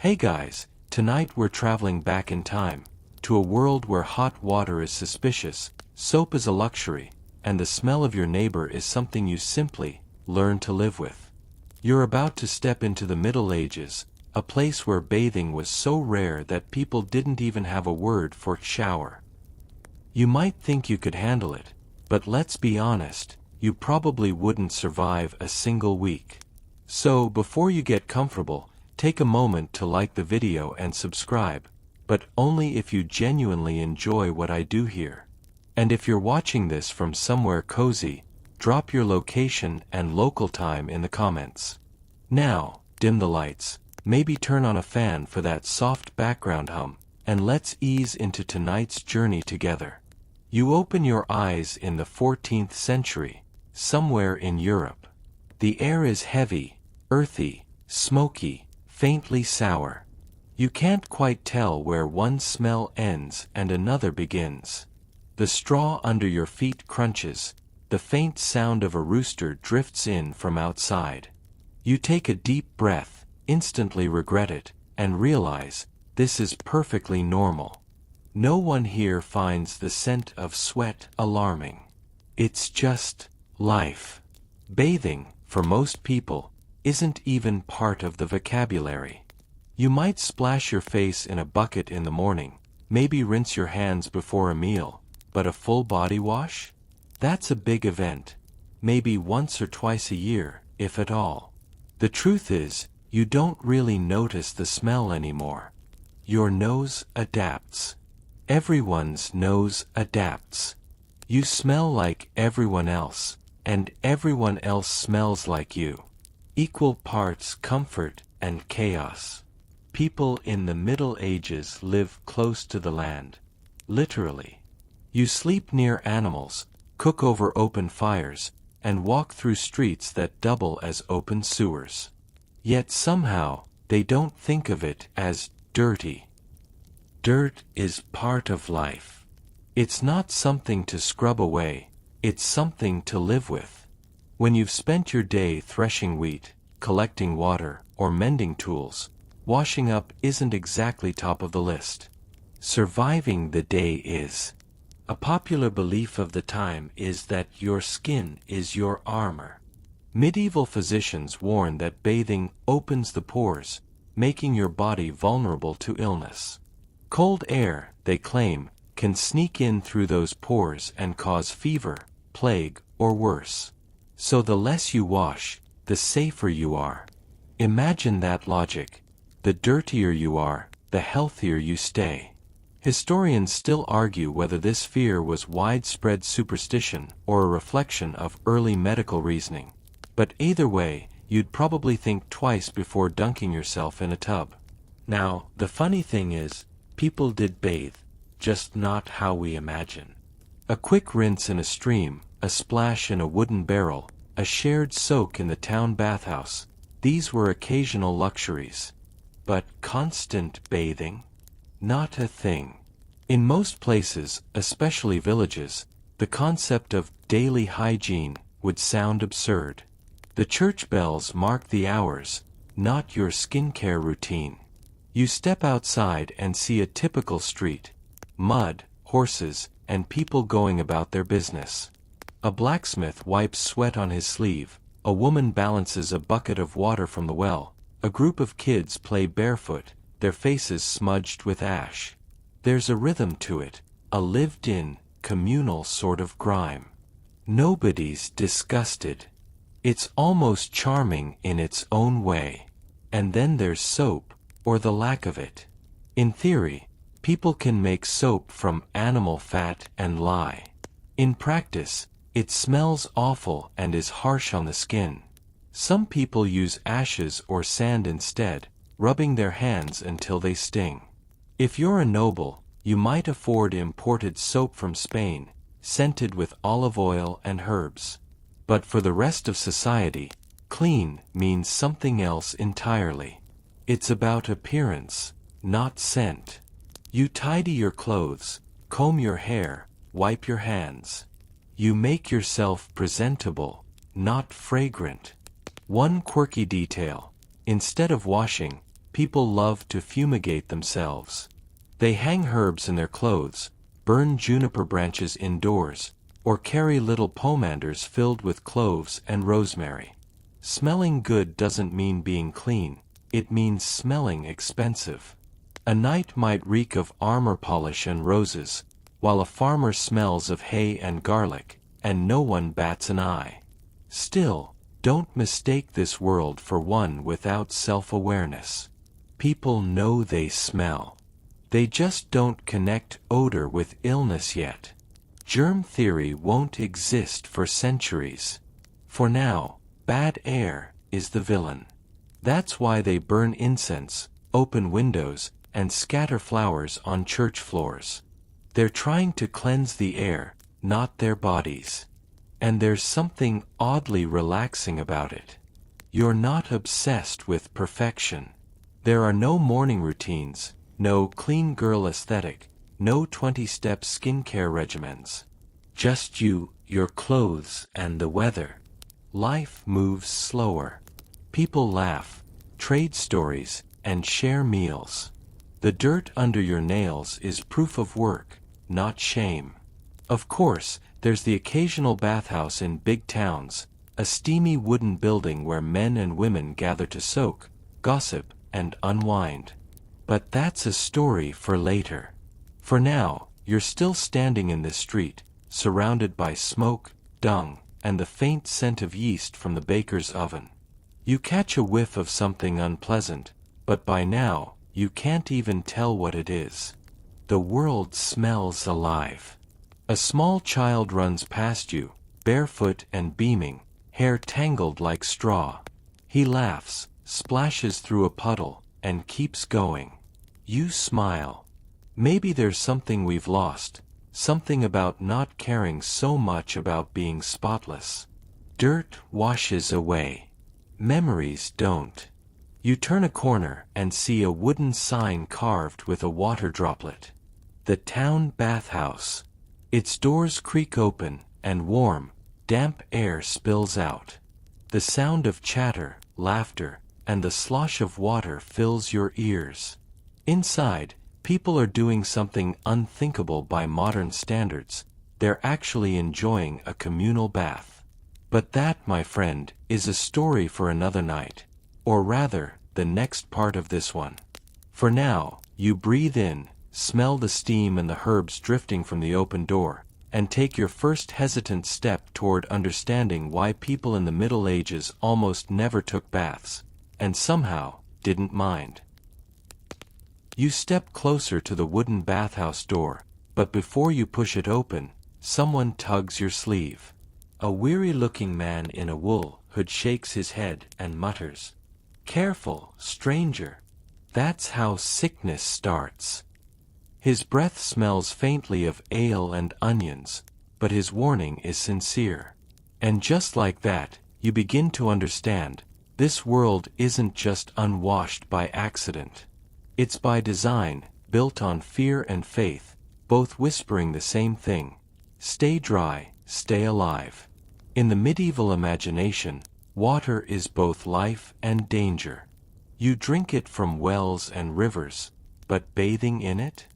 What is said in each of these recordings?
Hey guys, tonight we're traveling back in time, to a world where hot water is suspicious, soap is a luxury, and the smell of your neighbor is something you simply learn to live with. You're about to step into the Middle Ages, a place where bathing was so rare that people didn't even have a word for shower. You might think you could handle it, but let's be honest, you probably wouldn't survive a single week. So before you get comfortable, take a moment to like the video and subscribe, but only if you genuinely enjoy what I do here. And if you're watching this from somewhere cozy, drop your location and local time in the comments. Now, dim the lights, maybe turn on a fan for that soft background hum, and let's ease into tonight's journey together. You open your eyes in the 14th century, somewhere in Europe. The air is heavy, earthy, smoky, faintly sour. You can't quite tell where one smell ends and another begins. The straw under your feet crunches, the faint sound of a rooster drifts in from outside. You take a deep breath, instantly regret it, and realize, this is perfectly normal. No one here finds the scent of sweat alarming. It's just life. Bathing, for most people, isn't even part of the vocabulary. You might splash your face in a bucket in the morning, maybe rinse your hands before a meal, but a full body wash? That's a big event. Maybe once or twice a year, if at all. The truth is, you don't really notice the smell anymore. Your nose adapts. Everyone's nose adapts. You smell like everyone else, and everyone else smells like you. Equal parts comfort and chaos. People in the Middle Ages live close to the land. Literally. You sleep near animals, cook over open fires, and walk through streets that double as open sewers. Yet somehow, they don't think of it as dirty. Dirt is part of life. It's not something to scrub away, it's something to live with. When you've spent your day threshing wheat, collecting water, or mending tools, washing up isn't exactly top of the list. Surviving the day is. A popular belief of the time is that your skin is your armor. Medieval physicians warn that bathing opens the pores, making your body vulnerable to illness. Cold air, they claim, can sneak in through those pores and cause fever, plague, or worse. So the less you wash, the safer you are. Imagine that logic. The dirtier you are, the healthier you stay. Historians still argue whether this fear was widespread superstition or a reflection of early medical reasoning. But either way, you'd probably think twice before dunking yourself in a tub. Now, the funny thing is, people did bathe, just not how we imagine. A quick rinse in a stream, a splash in a wooden barrel, a shared soak in the town bathhouse, these were occasional luxuries. But constant bathing? Not a thing. In most places, especially villages, the concept of daily hygiene would sound absurd. The church bells mark the hours, not your skincare routine. You step outside and see a typical street. Mud, horses, and people going about their business. A blacksmith wipes sweat on his sleeve, a woman balances a bucket of water from the well, a group of kids play barefoot, their faces smudged with ash. There's a rhythm to it, a lived-in, communal sort of grime. Nobody's disgusted. It's almost charming in its own way. And then there's soap, or the lack of it. In theory, people can make soap from animal fat and lye. In practice, it smells awful and is harsh on the skin. Some people use ashes or sand instead, rubbing their hands until they sting. If you're a noble, you might afford imported soap from Spain, scented with olive oil and herbs. But for the rest of society, clean means something else entirely. It's about appearance, not scent. You tidy your clothes, comb your hair, wipe your hands. You make yourself presentable, not fragrant. One quirky detail. Instead of washing, People love to fumigate themselves. They hang herbs in their clothes, burn juniper branches indoors, or carry little pomanders filled with cloves and rosemary. Smelling good doesn't mean being clean, it means smelling expensive. A knight might reek of armor polish and roses, while a farmer smells of hay and garlic, and no one bats an eye. Still, don't mistake this world for one without self-awareness. People know they smell. They just don't connect odor with illness yet. Germ theory won't exist for centuries. For now, bad air is the villain. That's why they burn incense, open windows, and scatter flowers on church floors. They're trying to cleanse the air, not their bodies. And there's something oddly relaxing about it. You're not obsessed with perfection. There are no morning routines, no clean girl aesthetic, no 20-step skincare regimens. Just you, your clothes, and the weather. Life moves slower. People laugh, trade stories, and share meals. The dirt under your nails is proof of work, not shame. Of course, there's the occasional bathhouse in big towns, a steamy wooden building where men and women gather to soak, gossip, and unwind. But that's a story for later. For now, you're still standing in this street, surrounded by smoke, dung, and the faint scent of yeast from the baker's oven. You catch a whiff of something unpleasant, but by now, you can't even tell what it is. The world smells alive. A small child runs past you, barefoot and beaming, hair tangled like straw. He laughs, splashes through a puddle, and keeps going. You smile. Maybe there's something we've lost, something about not caring so much about being spotless. Dirt washes away. Memories don't. You turn a corner and see a wooden sign carved with a water droplet. The town bathhouse. Its doors creak open, and warm, damp air spills out. The sound of chatter, laughter, and the slosh of water fills your ears. Inside, people are doing something unthinkable by modern standards. They're actually enjoying a communal bath. But that, my friend, is a story for another night. Or rather, the next part of this one. For now, you breathe in, smell the steam and the herbs drifting from the open door, and take your first hesitant step toward understanding why people in the Middle Ages almost never took baths, and somehow didn't mind. You step closer to the wooden bathhouse door, but before you push it open, someone tugs your sleeve. A weary-looking man in a wool hood shakes his head and mutters, "Careful, stranger. That's how sickness starts." His breath smells faintly of ale and onions, but his warning is sincere. And just like that, you begin to understand, this world isn't just unwashed by accident. It's by design, built on fear and faith, both whispering the same thing. Stay dry, stay alive. In the medieval imagination, water is both life and danger. You drink it from wells and rivers, but bathing in it?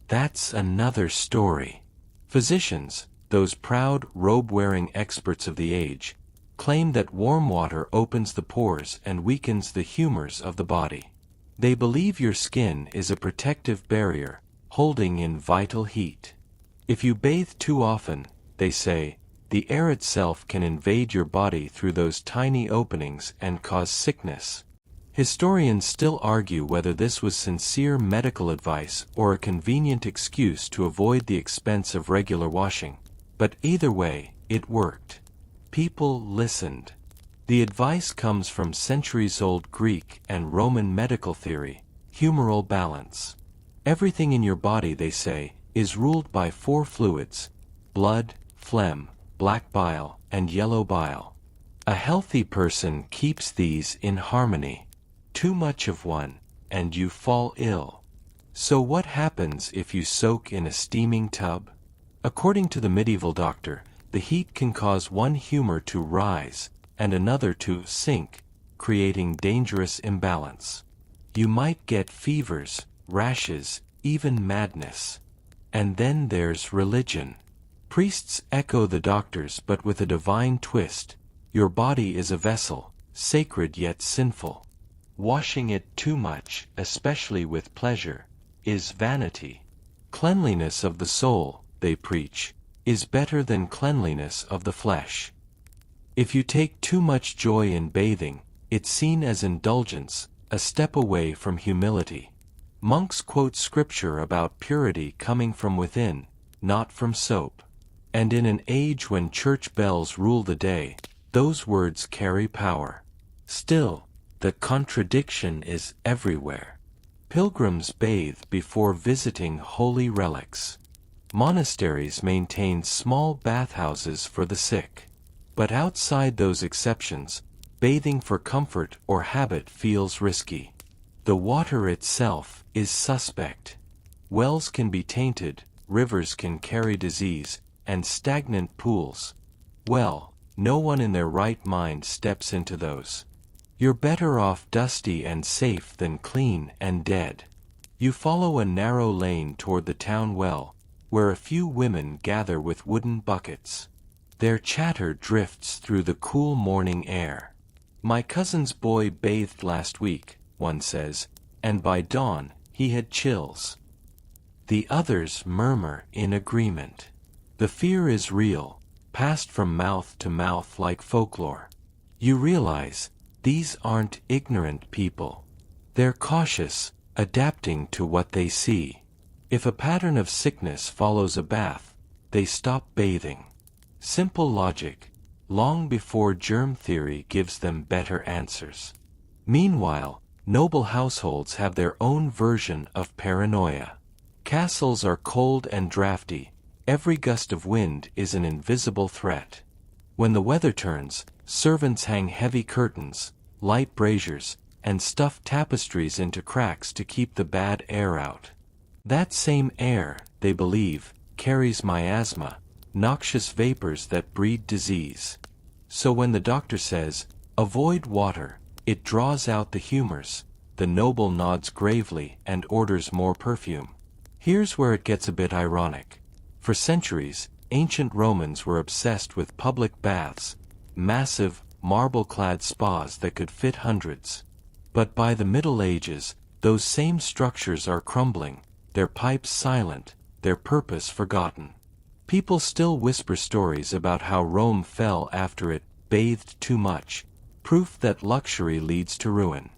That's another story. Physicians, those proud robe-wearing experts of the age, claim that warm water opens the pores and weakens the humors of the body. They believe your skin is a protective barrier, holding in vital heat. If you bathe too often, they say, the air itself can invade your body through those tiny openings and cause sickness. Historians still argue whether this was sincere medical advice or a convenient excuse to avoid the expense of regular washing. But either way, it worked. People listened. The advice comes from centuries-old Greek and Roman medical theory, humoral balance. Everything in your body, they say, is ruled by 4 fluids: blood, phlegm, black bile, and yellow bile. A healthy person keeps these in harmony. Too much of one, and you fall ill. So what happens if you soak in a steaming tub? According to the medieval doctor, the heat can cause one humor to rise and another to sink, creating dangerous imbalance. You might get fevers, rashes, even madness. And then there's religion. Priests echo the doctors but with a divine twist. Your body is a vessel, sacred yet sinful. Washing it too much, especially with pleasure, is vanity. Cleanliness of the soul, they preach, is better than cleanliness of the flesh. If you take too much joy in bathing, it's seen as indulgence, a step away from humility. Monks quote scripture about purity coming from within, not from soap. And in an age when church bells rule the day, those words carry power. Still, the contradiction is everywhere. Pilgrims bathe before visiting holy relics. Monasteries maintain small bathhouses for the sick. But outside those exceptions, bathing for comfort or habit feels risky. The water itself is suspect. Wells can be tainted, rivers can carry disease, and stagnant pools. Well, no one in their right mind steps into those. You're better off dusty and safe than clean and dead. You follow a narrow lane toward the town well, where a few women gather with wooden buckets. Their chatter drifts through the cool morning air. My cousin's boy bathed last week, one says, and by dawn, he had chills. The others murmur in agreement. The fear is real, passed from mouth to mouth like folklore. You realize, these aren't ignorant people. They're cautious, adapting to what they see. If a pattern of sickness follows a bath, they stop bathing. Simple logic, long before germ theory gives them better answers. Meanwhile, noble households have their own version of paranoia. Castles are cold and drafty. Every gust of wind is an invisible threat. When the weather turns, servants hang heavy curtains, light braziers, and stuff tapestries into cracks to keep the bad air out. That same air, they believe, carries miasma, noxious vapors that breed disease. So when the doctor says, avoid water, it draws out the humors, the noble nods gravely and orders more perfume. Here's where it gets a bit ironic. For centuries, ancient Romans were obsessed with public baths, massive, marble-clad spas that could fit hundreds. But by the Middle Ages, those same structures are crumbling, their pipes silent, their purpose forgotten. People still whisper stories about how Rome fell after it bathed too much, proof that luxury leads to ruin.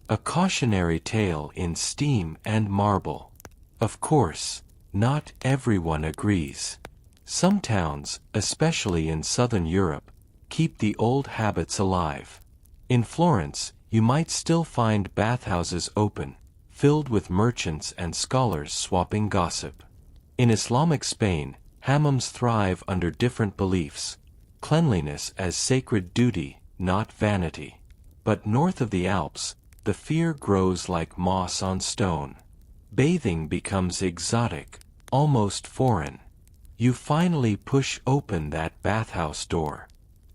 A cautionary tale in steam and marble. Of course, not everyone agrees. Some towns, especially in southern Europe, keep the old habits alive. In Florence, you might still find bathhouses open, filled with merchants and scholars swapping gossip. In Islamic Spain, hammams thrive under different beliefs, cleanliness as sacred duty, not vanity. But north of the Alps, the fear grows like moss on stone. Bathing becomes exotic, almost foreign. You finally push open that bathhouse door.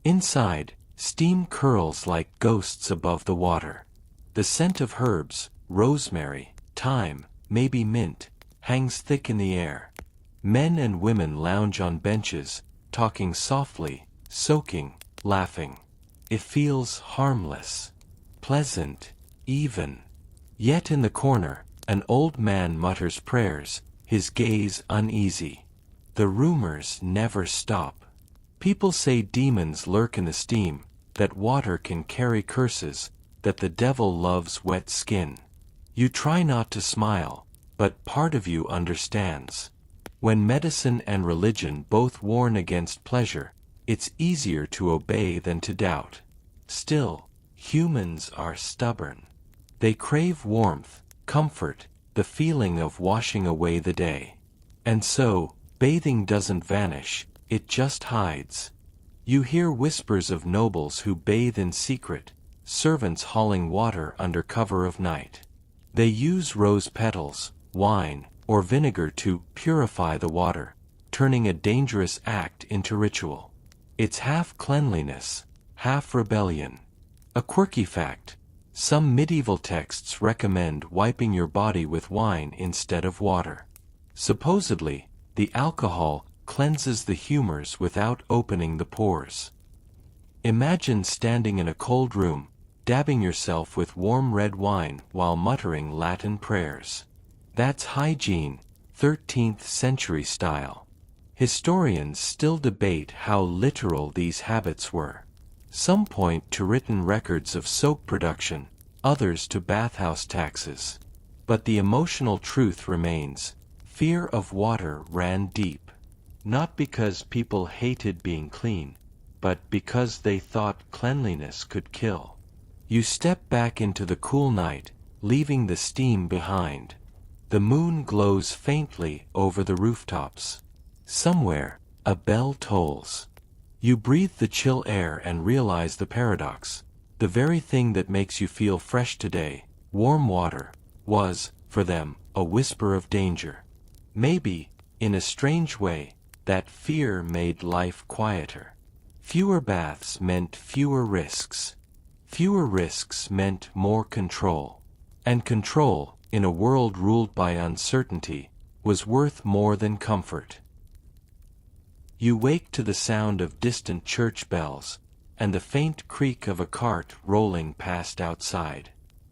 Inside, steam curls like ghosts above the water. The scent of herbs, rosemary, thyme, maybe mint, hangs thick in the air. Men and women lounge on benches, talking softly, soaking, laughing. It feels harmless, pleasant, even. Yet in the corner, an old man mutters prayers, his gaze uneasy. The rumors never stop. People say demons lurk in the steam, that water can carry curses, that the devil loves wet skin. You try not to smile, but part of you understands. When medicine and religion both warn against pleasure, it's easier to obey than to doubt. Still, humans are stubborn. They crave warmth, comfort, the feeling of washing away the day. And so, bathing doesn't vanish, it just hides. You hear whispers of nobles who bathe in secret, servants hauling water under cover of night. They use rose petals, wine, or vinegar to purify the water, turning a dangerous act into ritual. It's half cleanliness, half rebellion. A quirky fact: Some medieval texts recommend wiping your body with wine instead of water. Supposedly, the alcohol cleanses the humors without opening the pores. Imagine standing in a cold room, dabbing yourself with warm red wine while muttering Latin prayers. That's hygiene, 13th century style. Historians still debate how literal these habits were. Some point to written records of soap production, others to bathhouse taxes. But the emotional truth remains: fear of water ran deep. Not because people hated being clean, but because they thought cleanliness could kill. You step back into the cool night, leaving the steam behind. The moon glows faintly over the rooftops. Somewhere, a bell tolls. You breathe the chill air and realize the paradox. The very thing that makes you feel fresh today, warm water, was, for them, a whisper of danger. Maybe, in a strange way, that fear made life quieter. Fewer baths meant fewer risks. Fewer risks meant more control. And control, in a world ruled by uncertainty, was worth more than comfort. You wake to the sound of distant church bells, and the faint creak of a cart rolling past outside.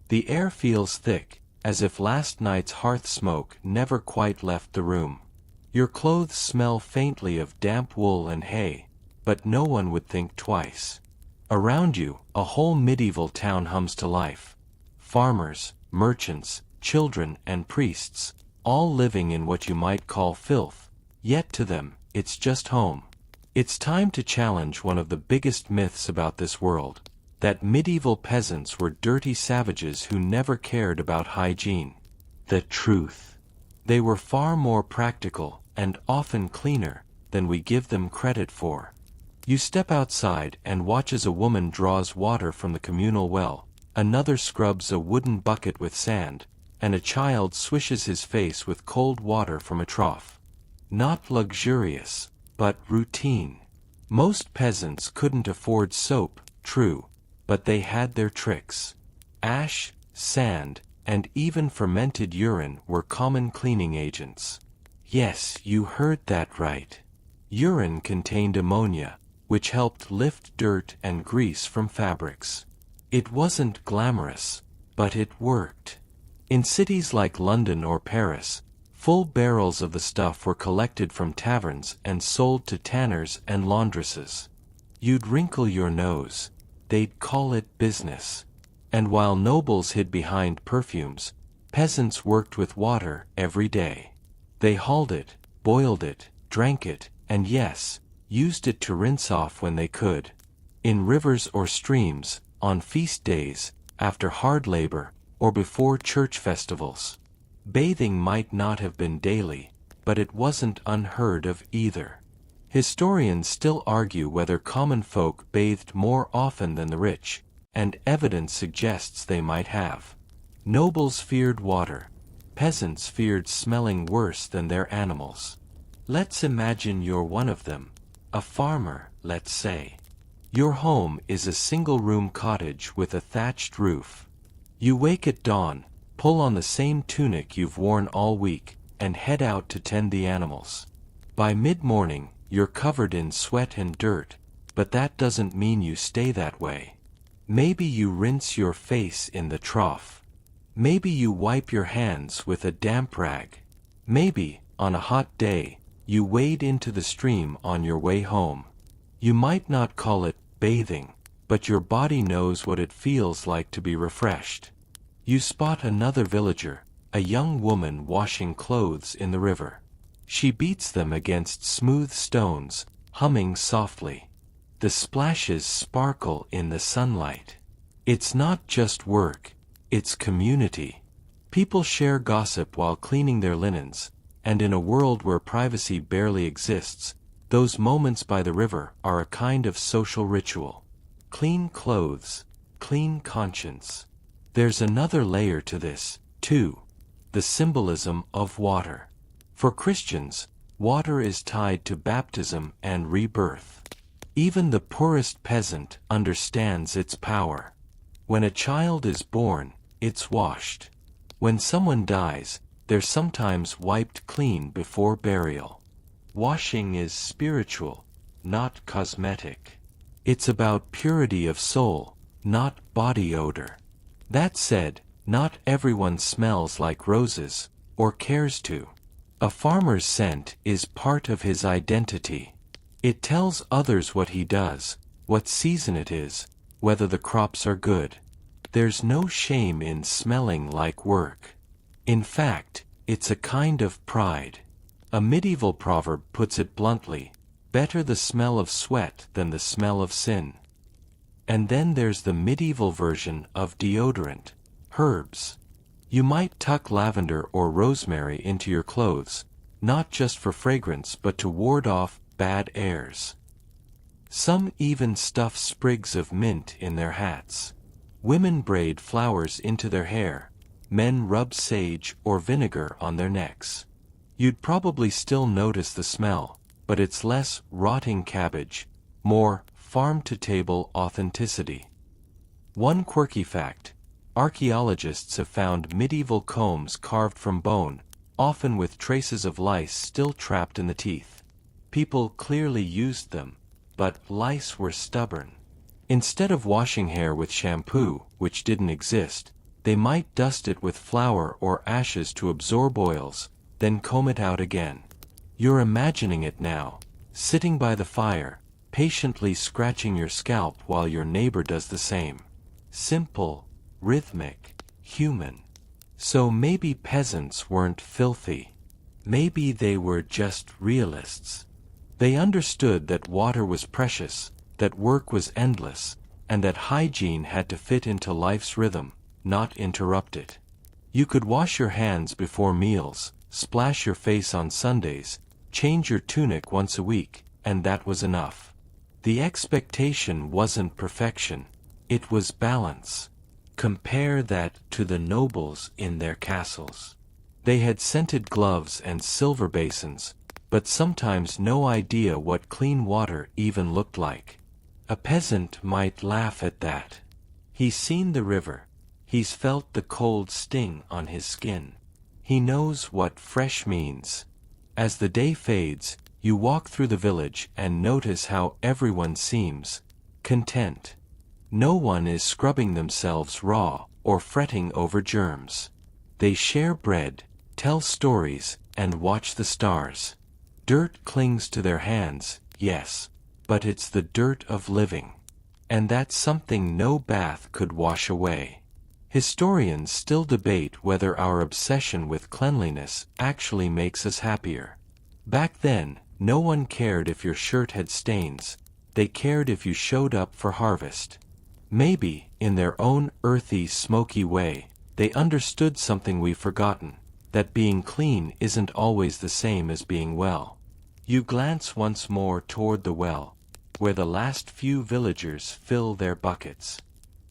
The air feels thick, as if last night's hearth smoke never quite left the room. Your clothes smell faintly of damp wool and hay, but no one would think twice. Around you, a whole medieval town hums to life. Farmers, merchants, children, and priests, all living in what you might call filth, yet to them, it's just home. It's time to challenge one of the biggest myths about this world, that medieval peasants were dirty savages who never cared about hygiene. The truth. They were far more practical, and often cleaner, than we give them credit for. You step outside and watch as a woman draws water from the communal well, another scrubs a wooden bucket with sand, and a child swishes his face with cold water from a trough. Not luxurious, but routine. Most peasants couldn't afford soap, true, but they had their tricks. Ash, sand, and even fermented urine were common cleaning agents. Yes, you heard that right. Urine contained ammonia, which helped lift dirt and grease from fabrics. It wasn't glamorous, but it worked. In cities like London or Paris, full barrels of the stuff were collected from taverns and sold to tanners and laundresses. You'd wrinkle your nose. They'd call it business. And while nobles hid behind perfumes, peasants worked with water every day. They hauled it, boiled it, drank it, and yes, used it to rinse off when they could. In rivers or streams, on feast days, after hard labor, or before church festivals. Bathing might not have been daily, but it wasn't unheard of either. Historians still argue whether common folk bathed more often than the rich, and evidence suggests they might have. Nobles feared water. Peasants feared smelling worse than their animals. Let's imagine you're one of them. A farmer, let's say. Your home is a single-room cottage with a thatched roof. You wake at dawn, pull on the same tunic you've worn all week, and head out to tend the animals. By mid-morning, you're covered in sweat and dirt, but that doesn't mean you stay that way. Maybe you rinse your face in the trough. Maybe you wipe your hands with a damp rag. Maybe, on a hot day, you wade into the stream on your way home. You might not call it bathing, but your body knows what it feels like to be refreshed. You spot another villager, a young woman washing clothes in the river. She beats them against smooth stones, humming softly. The splashes sparkle in the sunlight. It's not just work, it's community. People share gossip while cleaning their linens, and in a world where privacy barely exists, those moments by the river are a kind of social ritual. Clean clothes, clean conscience. There's another layer to this, too. The symbolism of water. For Christians, water is tied to baptism and rebirth. Even the poorest peasant understands its power. When a child is born, it's washed. When someone dies, they're sometimes wiped clean before burial. Washing is spiritual, not cosmetic. It's about purity of soul, not body odor. That said, not everyone smells like roses, or cares to. A farmer's scent is part of his identity. It tells others what he does, what season it is, whether the crops are good. There's no shame in smelling like work. In fact, it's a kind of pride. A medieval proverb puts it bluntly, better the smell of sweat than the smell of sin. And then there's the medieval version of deodorant, herbs. You might tuck lavender or rosemary into your clothes, not just for fragrance but to ward off bad airs. Some even stuff sprigs of mint in their hats. Women braid flowers into their hair, men rub sage or vinegar on their necks. You'd probably still notice the smell, but it's less rotting cabbage, more farm-to-table authenticity. One quirky fact: archaeologists have found medieval combs carved from bone, often with traces of lice still trapped in the teeth. People clearly used them, but lice were stubborn. Instead of washing hair with shampoo, which didn't exist, they might dust it with flour or ashes to absorb oils, then comb it out again. You're imagining it now, sitting by the fire, patiently scratching your scalp while your neighbor does the same. Simple, rhythmic, human. So maybe peasants weren't filthy. Maybe they were just realists. They understood that water was precious, that work was endless, and that hygiene had to fit into life's rhythm, not interrupt it. You could wash your hands before meals, splash your face on Sundays, change your tunic once a week, and that was enough. The expectation wasn't perfection, it was balance. Compare that to the nobles in their castles. They had scented gloves and silver basins, but sometimes no idea what clean water even looked like. A peasant might laugh at that. He's seen the river. He's felt the cold sting on his skin. He knows what fresh means. As the day fades, you walk through the village and notice how everyone seems content. No one is scrubbing themselves raw or fretting over germs. They share bread, tell stories, and watch the stars. Dirt clings to their hands, yes, but it's the dirt of living. And that's something no bath could wash away. Historians still debate whether our obsession with cleanliness actually makes us happier. Back then, no one cared if your shirt had stains. They cared if you showed up for harvest. Maybe, in their own earthy, smoky way, they understood something we've forgotten, that being clean isn't always the same as being well. You glance once more toward the well, where the last few villagers fill their buckets.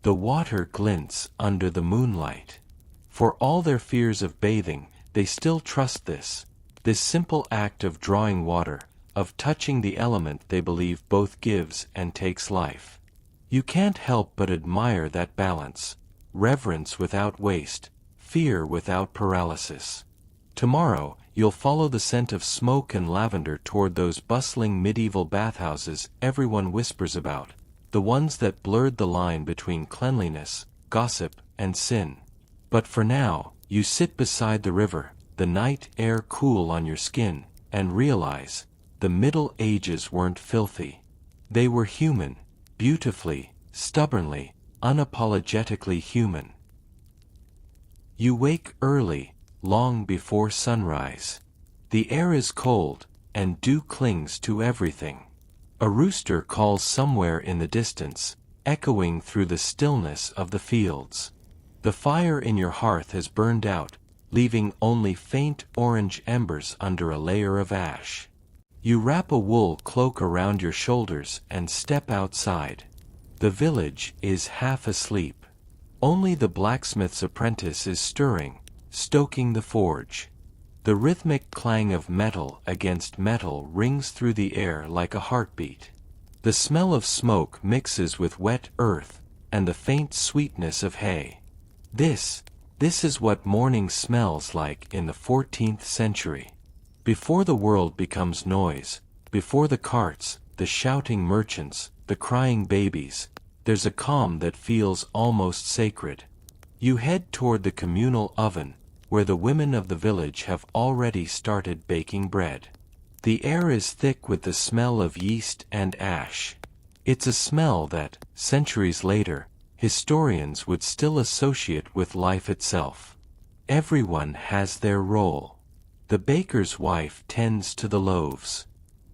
The water glints under the moonlight. For all their fears of bathing, they still trust this simple act of drawing water, of touching the element they believe both gives and takes life. You can't help but admire that balance: reverence without waste, fear without paralysis. Tomorrow, you'll follow the scent of smoke and lavender toward those bustling medieval bathhouses everyone whispers about, the ones that blurred the line between cleanliness, gossip, and sin. But for now, you sit beside the river, the night air cool on your skin, and realize the Middle Ages weren't filthy. They were human, beautifully, stubbornly, unapologetically human. You wake early, long before sunrise. The air is cold, and dew clings to everything. A rooster calls somewhere in the distance, echoing through the stillness of the fields. The fire in your hearth has burned out, leaving only faint orange embers under a layer of ash. You wrap a wool cloak around your shoulders and step outside. The village is half asleep. Only the blacksmith's apprentice is stirring, stoking the forge. The rhythmic clang of metal against metal rings through the air like a heartbeat. The smell of smoke mixes with wet earth, and the faint sweetness of hay. This is what morning smells like in the 14th century. Before the world becomes noise, before the carts, the shouting merchants, the crying babies, there's a calm that feels almost sacred. You head toward the communal oven, where the women of the village have already started baking bread. The air is thick with the smell of yeast and ash. It's a smell that, centuries later, historians would still associate with life itself. Everyone has their role. The baker's wife tends to the loaves.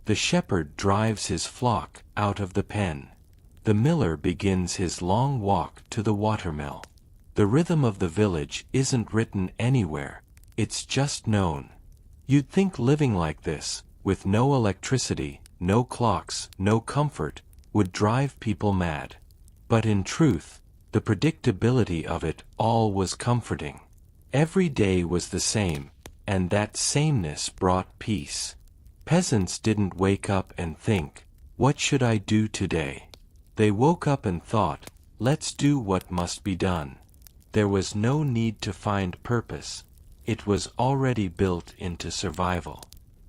The shepherd drives his flock out of the pen. The miller begins his long walk to the watermill. The rhythm of the village isn't written anywhere, it's just known. You'd think living like this, with no electricity, no clocks, no comfort, would drive people mad. But in truth, the predictability of it all was comforting. Every day was the same, and that sameness brought peace. Peasants didn't wake up and think, "What should I do today?" They woke up and thought, "Let's do what must be done." There was no need to find purpose. It was already built into survival.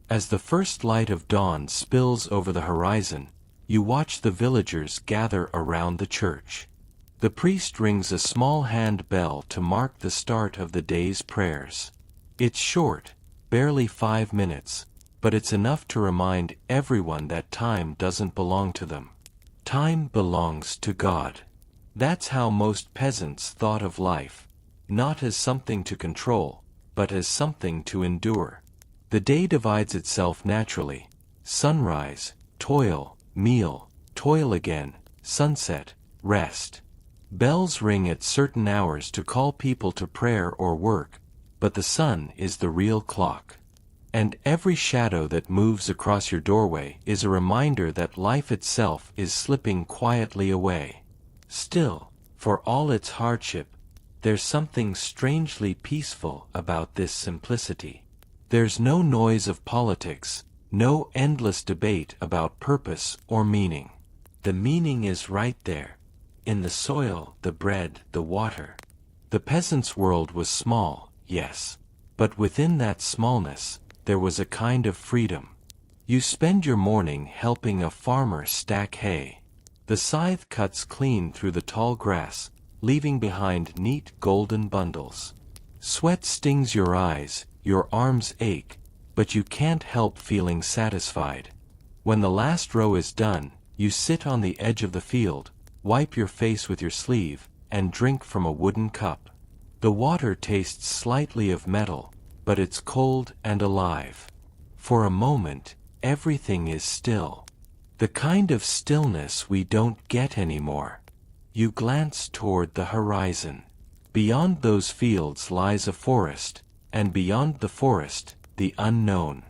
As the first light of dawn spills over the horizon, you watch the villagers gather around the church. The priest rings a small hand bell to mark the start of the day's prayers. It's short, barely 5 minutes, but it's enough to remind everyone that time doesn't belong to them. Time belongs to God. That's how most peasants thought of life, not as something to control, but as something to endure. The day divides itself naturally. Sunrise, toil, meal, toil again, sunset, rest. Bells ring at certain hours to call people to prayer or work, but the sun is the real clock. And every shadow that moves across your doorway is a reminder that life itself is slipping quietly away. Still, for all its hardship, there's something strangely peaceful about this simplicity. There's no noise of politics, no endless debate about purpose or meaning. The meaning is right there, in the soil, the bread, the water. The peasant's world was small, yes, but within that smallness, there was a kind of freedom. You spend your morning helping a farmer stack hay. The scythe cuts clean through the tall grass, leaving behind neat golden bundles. Sweat stings your eyes, your arms ache, but you can't help feeling satisfied. When the last row is done, you sit on the edge of the field, wipe your face with your sleeve, and drink from a wooden cup. The water tastes slightly of metal, but it's cold and alive. For a moment, everything is still. The kind of stillness we don't get anymore. You glance toward the horizon. Beyond those fields lies a forest, and beyond the forest, the unknown.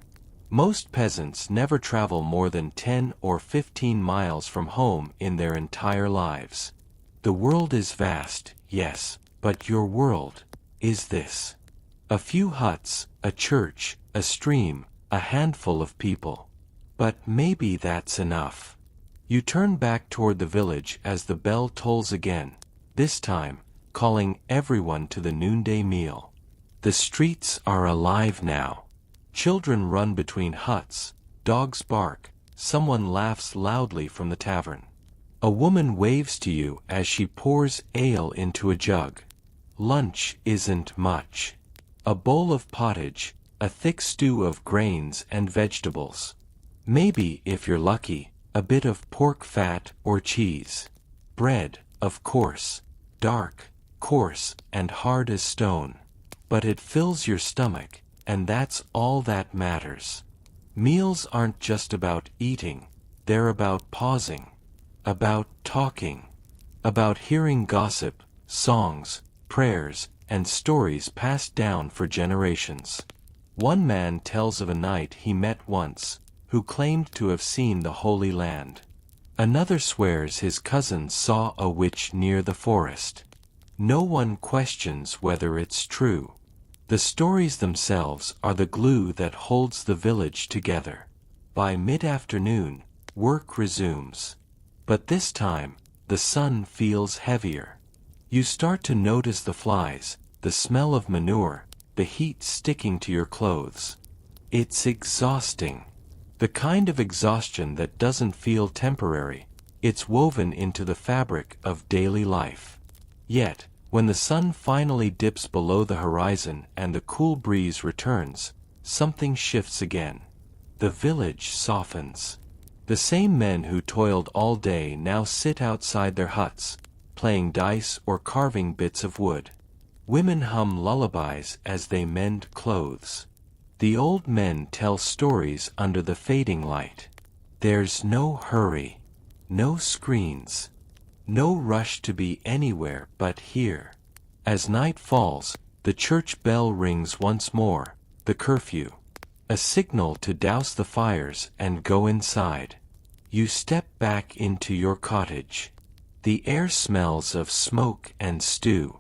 Most peasants never travel more than 10 or 15 miles from home in their entire lives. The world is vast, yes, but your world is this. A few huts, a church, a stream, a handful of people. But maybe that's enough. You turn back toward the village as the bell tolls again, this time, calling everyone to the noonday meal. The streets are alive now. Children run between huts, dogs bark, someone laughs loudly from the tavern. A woman waves to you as she pours ale into a jug. Lunch isn't much. A bowl of pottage, a thick stew of grains and vegetables. Maybe, if you're lucky, a bit of pork fat or cheese. Bread, of course, dark, coarse, and hard as stone. But it fills your stomach, and that's all that matters. Meals aren't just about eating, they're about pausing, about talking, about hearing gossip, songs, prayers, and stories passed down for generations. One man tells of a knight he met once, who claimed to have seen the Holy Land. Another swears his cousin saw a witch near the forest. No one questions whether it's true. The stories themselves are the glue that holds the village together. By mid-afternoon, work resumes. But this time, the sun feels heavier. You start to notice the flies, the smell of manure, the heat sticking to your clothes. It's exhausting. The kind of exhaustion that doesn't feel temporary. It's woven into the fabric of daily life. Yet, when the sun finally dips below the horizon and the cool breeze returns, something shifts again. The village softens. The same men who toiled all day now sit outside their huts, playing dice or carving bits of wood. Women hum lullabies as they mend clothes. The old men tell stories under the fading light. There's no hurry, no screens, no rush to be anywhere but here. As night falls, the church bell rings once more, the curfew. A signal to douse the fires and go inside. You step back into your cottage. The air smells of smoke and stew.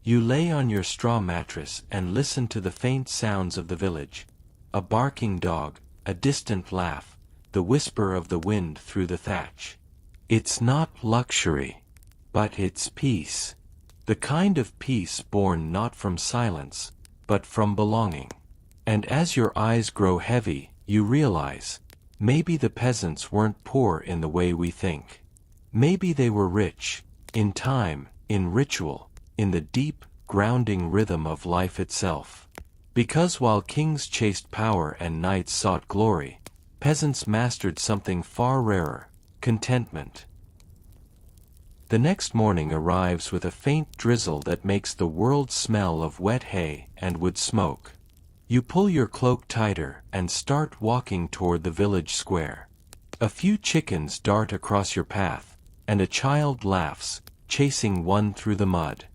You lay on your straw mattress and listen to the faint sounds of the village. A barking dog, a distant laugh, the whisper of the wind through the thatch. It's not luxury, but it's peace. The kind of peace born not from silence, but from belonging. And as your eyes grow heavy, you realize, maybe the peasants weren't poor in the way we think. Maybe they were rich, in time, in ritual, in the deep, grounding rhythm of life itself. Because while kings chased power and knights sought glory, peasants mastered something far rarer, contentment. The next morning arrives with a faint drizzle that makes the world smell of wet hay and wood smoke. You pull your cloak tighter and start walking toward the village square. A few chickens dart across your path, and a child laughs, chasing one through the mud.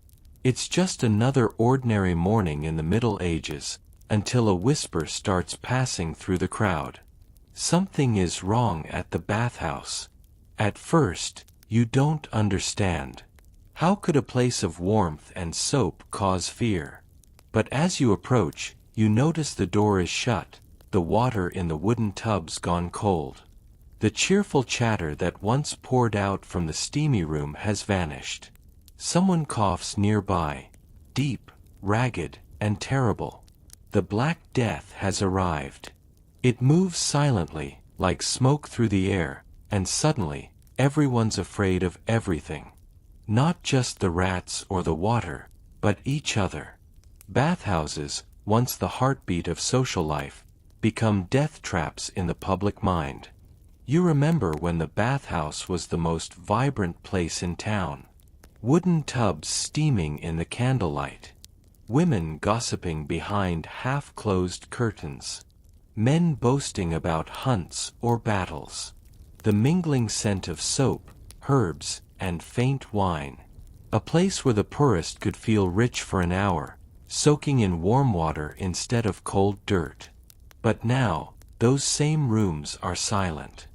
It's just another ordinary morning in the Middle Ages, until a whisper starts passing through the crowd. Something is wrong at the bathhouse. At first, you don't understand. How could a place of warmth and soap cause fear? But as you approach, you notice the door is shut, the water in the wooden tubs gone cold. The cheerful chatter that once poured out from the steamy room has vanished. Someone coughs nearby, deep, ragged, and terrible. The Black Death has arrived. It moves silently, like smoke through the air, and suddenly, everyone's afraid of everything. Not just the rats or the water, but each other. Bathhouses, once the heartbeat of social life, become death traps in the public mind. You remember when the bathhouse was the most vibrant place in town. Wooden tubs steaming in the candlelight. Women gossiping behind half-closed curtains. Men boasting about hunts or battles. The mingling scent of soap, herbs, and faint wine. A place where the poorest could feel rich for an hour, soaking in warm water instead of cold dirt. But now, those same rooms are silent.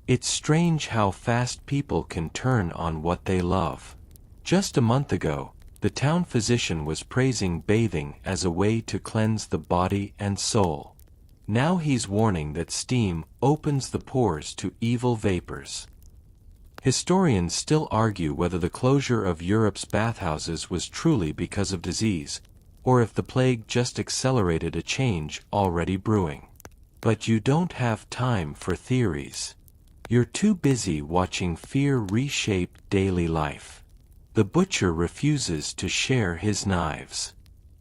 It's strange how fast people can turn on what they love. Just a month ago, the town physician was praising bathing as a way to cleanse the body and soul. Now he's warning that steam opens the pores to evil vapors. Historians still argue whether the closure of Europe's bathhouses was truly because of disease, or if the plague just accelerated a change already brewing. But you don't have time for theories. You're too busy watching fear reshape daily life. The butcher refuses to share his knives.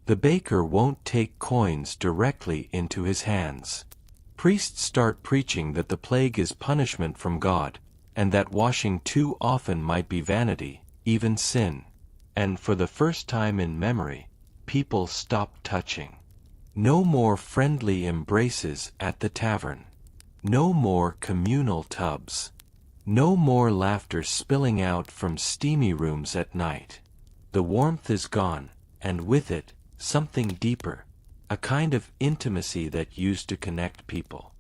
The baker won't take coins directly into his hands. Priests start preaching that the plague is punishment from God, and that washing too often might be vanity, even sin. And for the first time in memory, people stop touching. No more friendly embraces at the tavern. No more communal tubs. No more laughter spilling out from steamy rooms at night. The warmth is gone, and with it, something deeper, a kind of intimacy that used to connect people.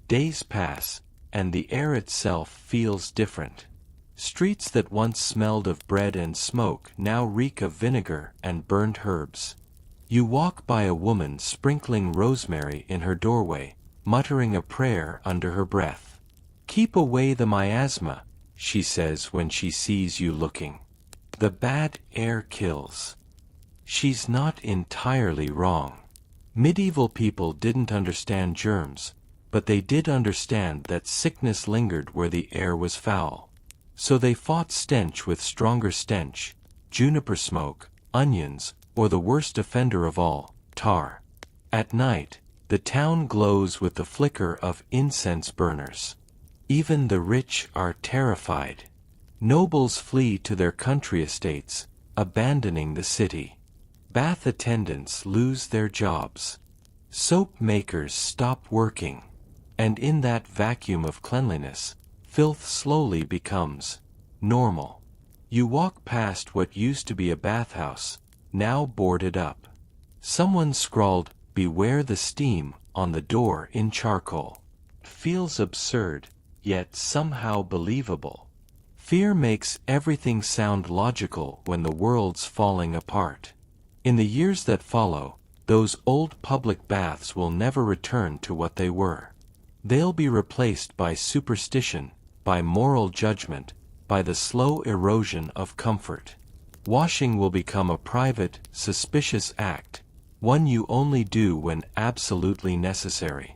Days pass, and the air itself feels different. Streets that once smelled of bread and smoke now reek of vinegar and burned herbs. You walk by a woman sprinkling rosemary in her doorway, muttering a prayer under her breath. Keep away the miasma, she says when she sees you looking. The bad air kills. She's not entirely wrong. Medieval people didn't understand germs, but they did understand that sickness lingered where the air was foul. So they fought stench with stronger stench, juniper smoke, onions, or the worst offender of all, tar. At night, the town glows with the flicker of incense burners. Even the rich are terrified. Nobles flee to their country estates, abandoning the city. Bath attendants lose their jobs. Soap makers stop working. And in that vacuum of cleanliness, filth slowly becomes normal. You walk past what used to be a bathhouse, now boarded up. Someone scrawled, "Beware the steam," on the door in charcoal. Feels absurd, yet somehow believable. Fear makes everything sound logical when the world's falling apart. In the years that follow, those old public baths will never return to what they were. They'll be replaced by superstition, by moral judgment, by the slow erosion of comfort. Washing will become a private, suspicious act, one you only do when absolutely necessary.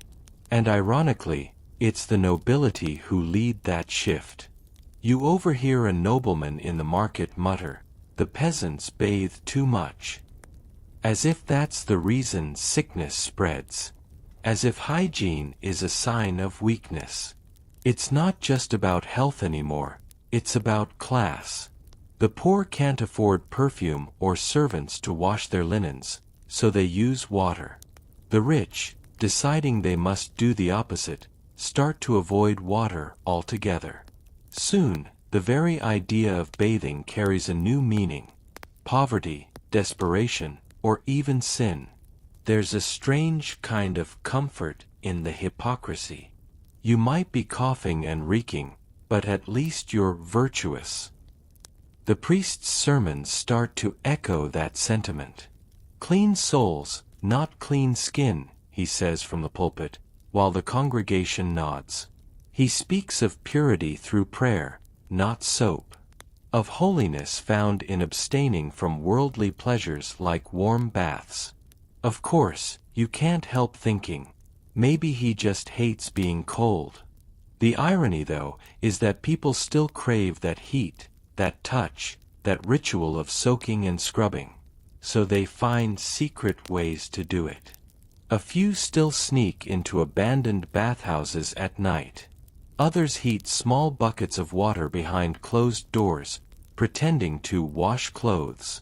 And ironically, it's the nobility who lead that shift. You overhear a nobleman in the market mutter, "The peasants bathe too much." As if that's the reason sickness spreads. As if hygiene is a sign of weakness. It's not just about health anymore, it's about class. The poor can't afford perfume or servants to wash their linens, so they use water. The rich, deciding they must do the opposite, start to avoid water altogether. Soon, the very idea of bathing carries a new meaning. Poverty, desperation, or even sin. There's a strange kind of comfort in the hypocrisy. You might be coughing and reeking, but at least you're virtuous. The priest's sermons start to echo that sentiment. "Clean souls, not clean skin," he says from the pulpit, while the congregation nods. He speaks of purity through prayer, not soap. Of holiness found in abstaining from worldly pleasures like warm baths. Of course, you can't help thinking, maybe he just hates being cold. The irony, though, is that people still crave that heat, that touch, that ritual of soaking and scrubbing. So they find secret ways to do it. A few still sneak into abandoned bathhouses at night. Others heat small buckets of water behind closed doors, pretending to wash clothes.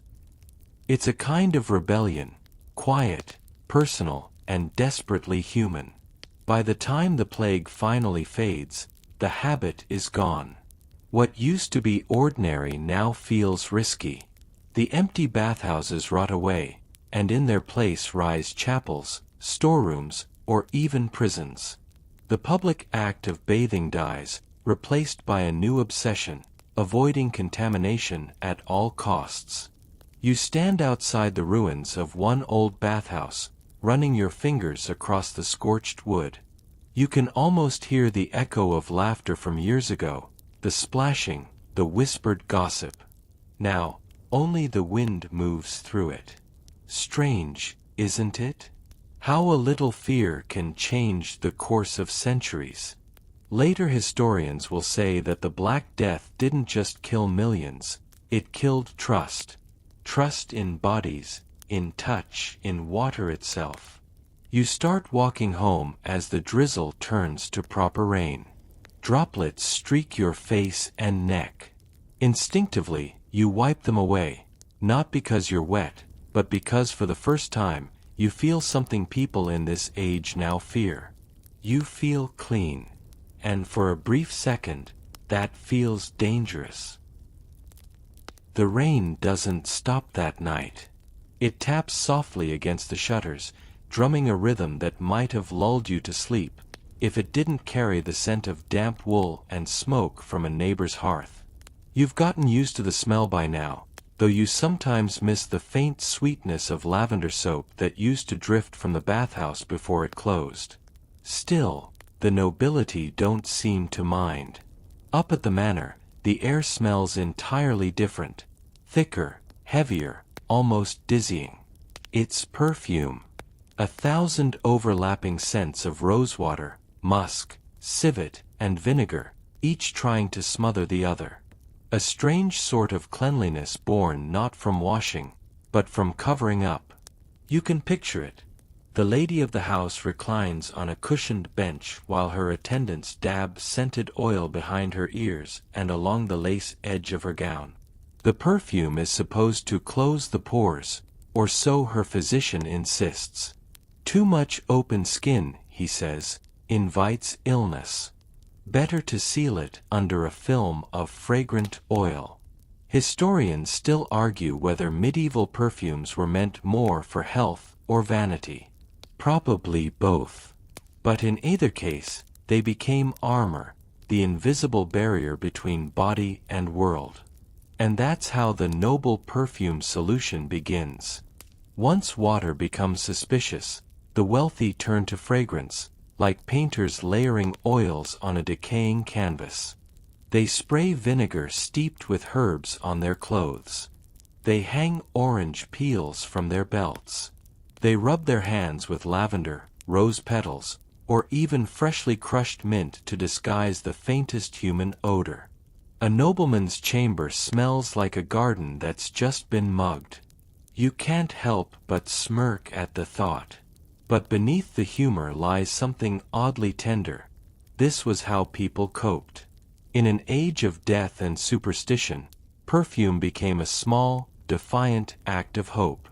It's a kind of rebellion, quiet, personal, and desperately human. By the time the plague finally fades, the habit is gone. What used to be ordinary now feels risky. The empty bathhouses rot away, and in their place rise chapels, storerooms, or even prisons. The public act of bathing dies, replaced by a new obsession, avoiding contamination at all costs. You stand outside the ruins of one old bathhouse, running your fingers across the scorched wood. You can almost hear the echo of laughter from years ago, the splashing, the whispered gossip. Now, only the wind moves through it. Strange, isn't it? How a little fear can change the course of centuries. Later historians will say that the Black Death didn't just kill millions, it killed trust. Trust in bodies, in touch, in water itself. You start walking home as the drizzle turns to proper rain. Droplets streak your face and neck. Instinctively, you wipe them away, not because you're wet, but because for the first time, you feel something people in this age now fear. You feel clean. And for a brief second, that feels dangerous. The rain doesn't stop that night. It taps softly against the shutters, drumming a rhythm that might have lulled you to sleep, if it didn't carry the scent of damp wool and smoke from a neighbor's hearth. You've gotten used to the smell by now, though you sometimes miss the faint sweetness of lavender soap that used to drift from the bathhouse before it closed. Still, the nobility don't seem to mind. Up at the manor, the air smells entirely different. Thicker, heavier, almost dizzying. It's perfume. 1,000 overlapping scents of rosewater, musk, civet, and vinegar, each trying to smother the other. A strange sort of cleanliness born not from washing, but from covering up. You can picture it. The lady of the house reclines on a cushioned bench while her attendants dab scented oil behind her ears and along the lace edge of her gown. The perfume is supposed to close the pores, or so her physician insists. Too much open skin, he says, invites illness. Better to seal it under a film of fragrant oil. Historians still argue whether medieval perfumes were meant more for health or vanity. Probably both. But in either case, they became armor, the invisible barrier between body and world. And that's how the noble perfume solution begins. Once water becomes suspicious, the wealthy turn to fragrance, like painters layering oils on a decaying canvas. They spray vinegar steeped with herbs on their clothes. They hang orange peels from their belts. They rub their hands with lavender, rose petals, or even freshly crushed mint to disguise the faintest human odor. A nobleman's chamber smells like a garden that's just been mugged. You can't help but smirk at the thought. But beneath the humor lies something oddly tender. This was how people coped. In an age of death and superstition, perfume became a small, defiant act of hope.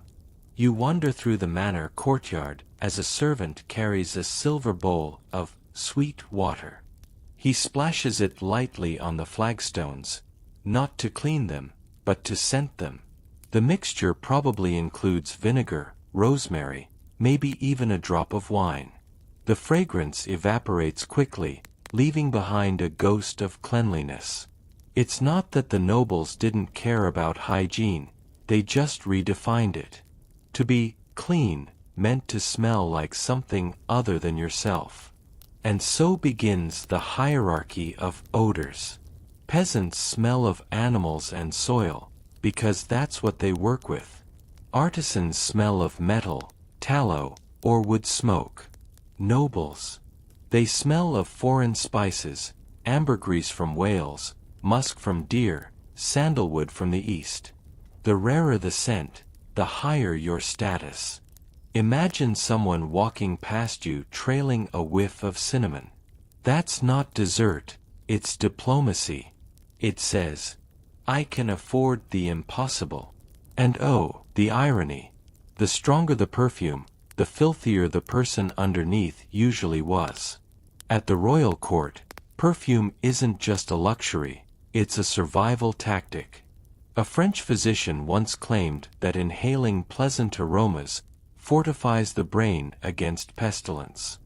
You wander through the manor courtyard as a servant carries a silver bowl of sweet water. He splashes it lightly on the flagstones, not to clean them, but to scent them. The mixture probably includes vinegar, rosemary, maybe even a drop of wine. The fragrance evaporates quickly, leaving behind a ghost of cleanliness. It's not that the nobles didn't care about hygiene, they just redefined it. To be clean meant to smell like something other than yourself. And so begins the hierarchy of odors. Peasants smell of animals and soil, because that's what they work with. Artisans smell of metal, tallow, or wood smoke. Nobles. They smell of foreign spices, ambergris from Wales, musk from deer, sandalwood from the east. The rarer the scent, the higher your status. Imagine someone walking past you trailing a whiff of cinnamon. That's not dessert, it's diplomacy. It says, I can afford the impossible. And oh, the irony. The stronger the perfume, the filthier the person underneath usually was. At the royal court, perfume isn't just a luxury, it's a survival tactic. A French physician once claimed that inhaling pleasant aromas fortifies the brain against pestilence.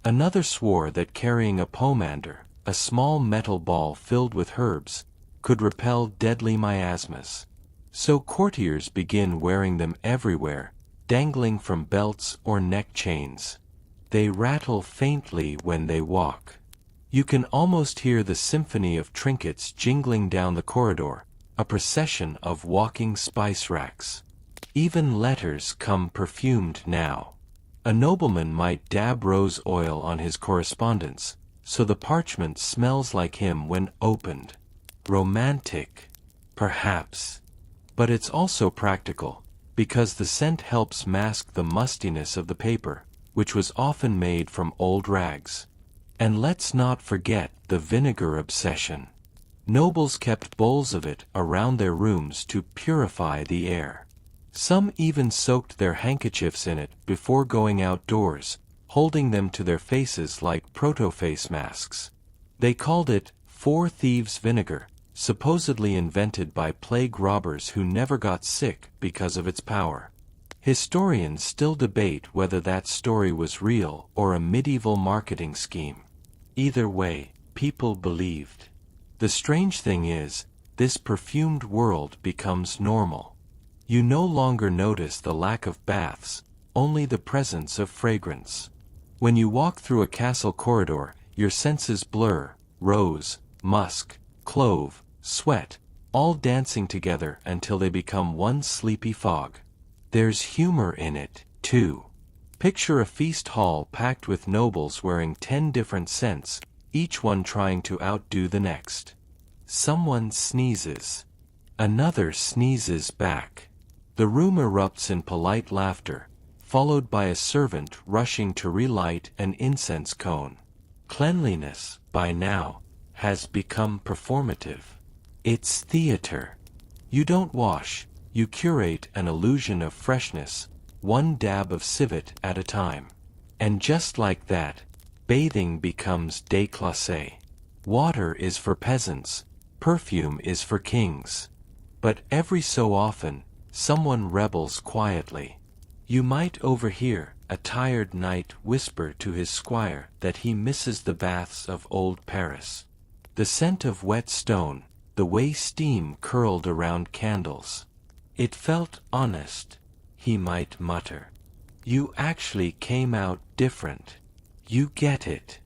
Another swore that carrying a pomander, a small metal ball filled with herbs, could repel deadly miasmas. So courtiers begin wearing them everywhere, dangling from belts or neck chains. They rattle faintly when they walk. You can almost hear the symphony of trinkets jingling down the corridor, a procession of walking spice racks. Even letters come perfumed now. A nobleman might dab rose oil on his correspondence, so the parchment smells like him when opened. Romantic, perhaps. But it's also practical, because the scent helps mask the mustiness of the paper, which was often made from old rags. And let's not forget the vinegar obsession. Nobles kept bowls of it around their rooms to purify the air. Some even soaked their handkerchiefs in it before going outdoors, holding them to their faces like proto-face masks. They called it Four Thieves Vinegar, supposedly invented by plague robbers who never got sick because of its power. Historians still debate whether that story was real or a medieval marketing scheme. Either way, people believed. The strange thing is, this perfumed world becomes normal. You no longer notice the lack of baths, only the presence of fragrance. When you walk through a castle corridor, your senses blur: rose, musk, clove, sweat, all dancing together until they become one sleepy fog. There's humor in it, too. Picture a feast hall packed with nobles wearing 10 different scents, each one trying to outdo the next. Someone sneezes. Another sneezes back. The room erupts in polite laughter, followed by a servant rushing to relight an incense cone. Cleanliness, by now, has become performative. It's theater. You don't wash, you curate an illusion of freshness, one dab of civet at a time. And just like that, bathing becomes déclassé. Water is for peasants, perfume is for kings. But every so often, someone rebels quietly. You might overhear a tired knight whisper to his squire that he misses the baths of old Paris. The scent of wet stone, the way steam curled around candles. It felt honest, he might mutter. You actually came out different. You get it.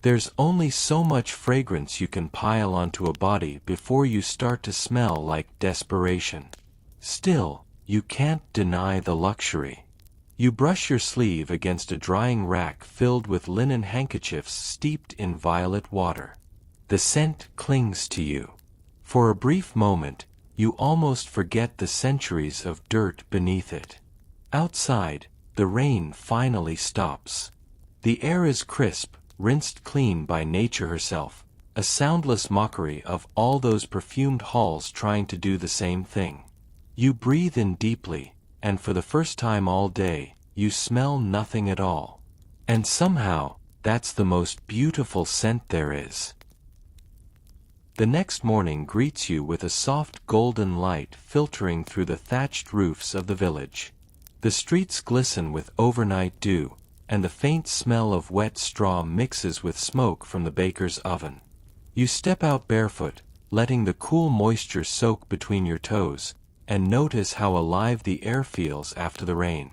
There's only so much fragrance you can pile onto a body before you start to smell like desperation. Still, you can't deny the luxury. You brush your sleeve against a drying rack filled with linen handkerchiefs steeped in violet water. The scent clings to you. For a brief moment, you almost forget the centuries of dirt beneath it. Outside, the rain finally stops. The air is crisp, rinsed clean by nature herself, a soundless mockery of all those perfumed halls trying to do the same thing. You breathe in deeply, and for the first time all day, you smell nothing at all. And somehow, that's the most beautiful scent there is. The next morning greets you with a soft golden light filtering through the thatched roofs of the village. The streets glisten with overnight dew, and the faint smell of wet straw mixes with smoke from the baker's oven. You step out barefoot, letting the cool moisture soak between your toes, and notice how alive the air feels after the rain.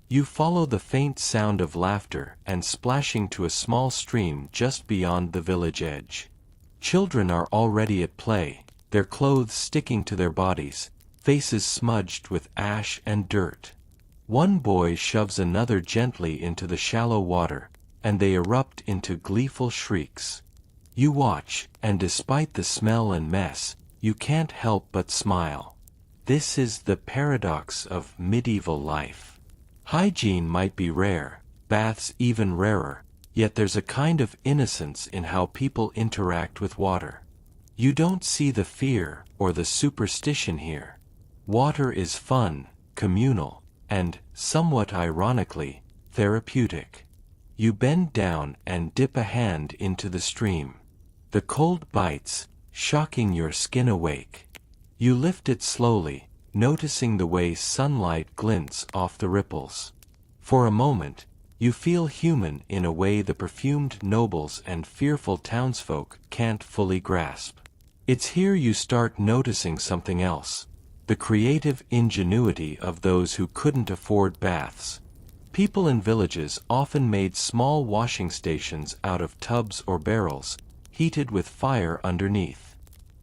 You follow the faint sound of laughter and splashing to a small stream just beyond the village edge. Children are already at play, their clothes sticking to their bodies, faces smudged with ash and dirt. One boy shoves another gently into the shallow water, and they erupt into gleeful shrieks. You watch, and despite the smell and mess, you can't help but smile. This is the paradox of medieval life. Hygiene might be rare, baths even rarer, yet there's a kind of innocence in how people interact with water. You don't see the fear or the superstition here. Water is fun, communal, and, somewhat ironically, therapeutic. You bend down and dip a hand into the stream. The cold bites, shocking your skin awake. You lift it slowly, noticing the way sunlight glints off the ripples. For a moment, you feel human in a way the perfumed nobles and fearful townsfolk can't fully grasp. It's here you start noticing something else: the creative ingenuity of those who couldn't afford baths. People in villages often made small washing stations out of tubs or barrels, heated with fire underneath.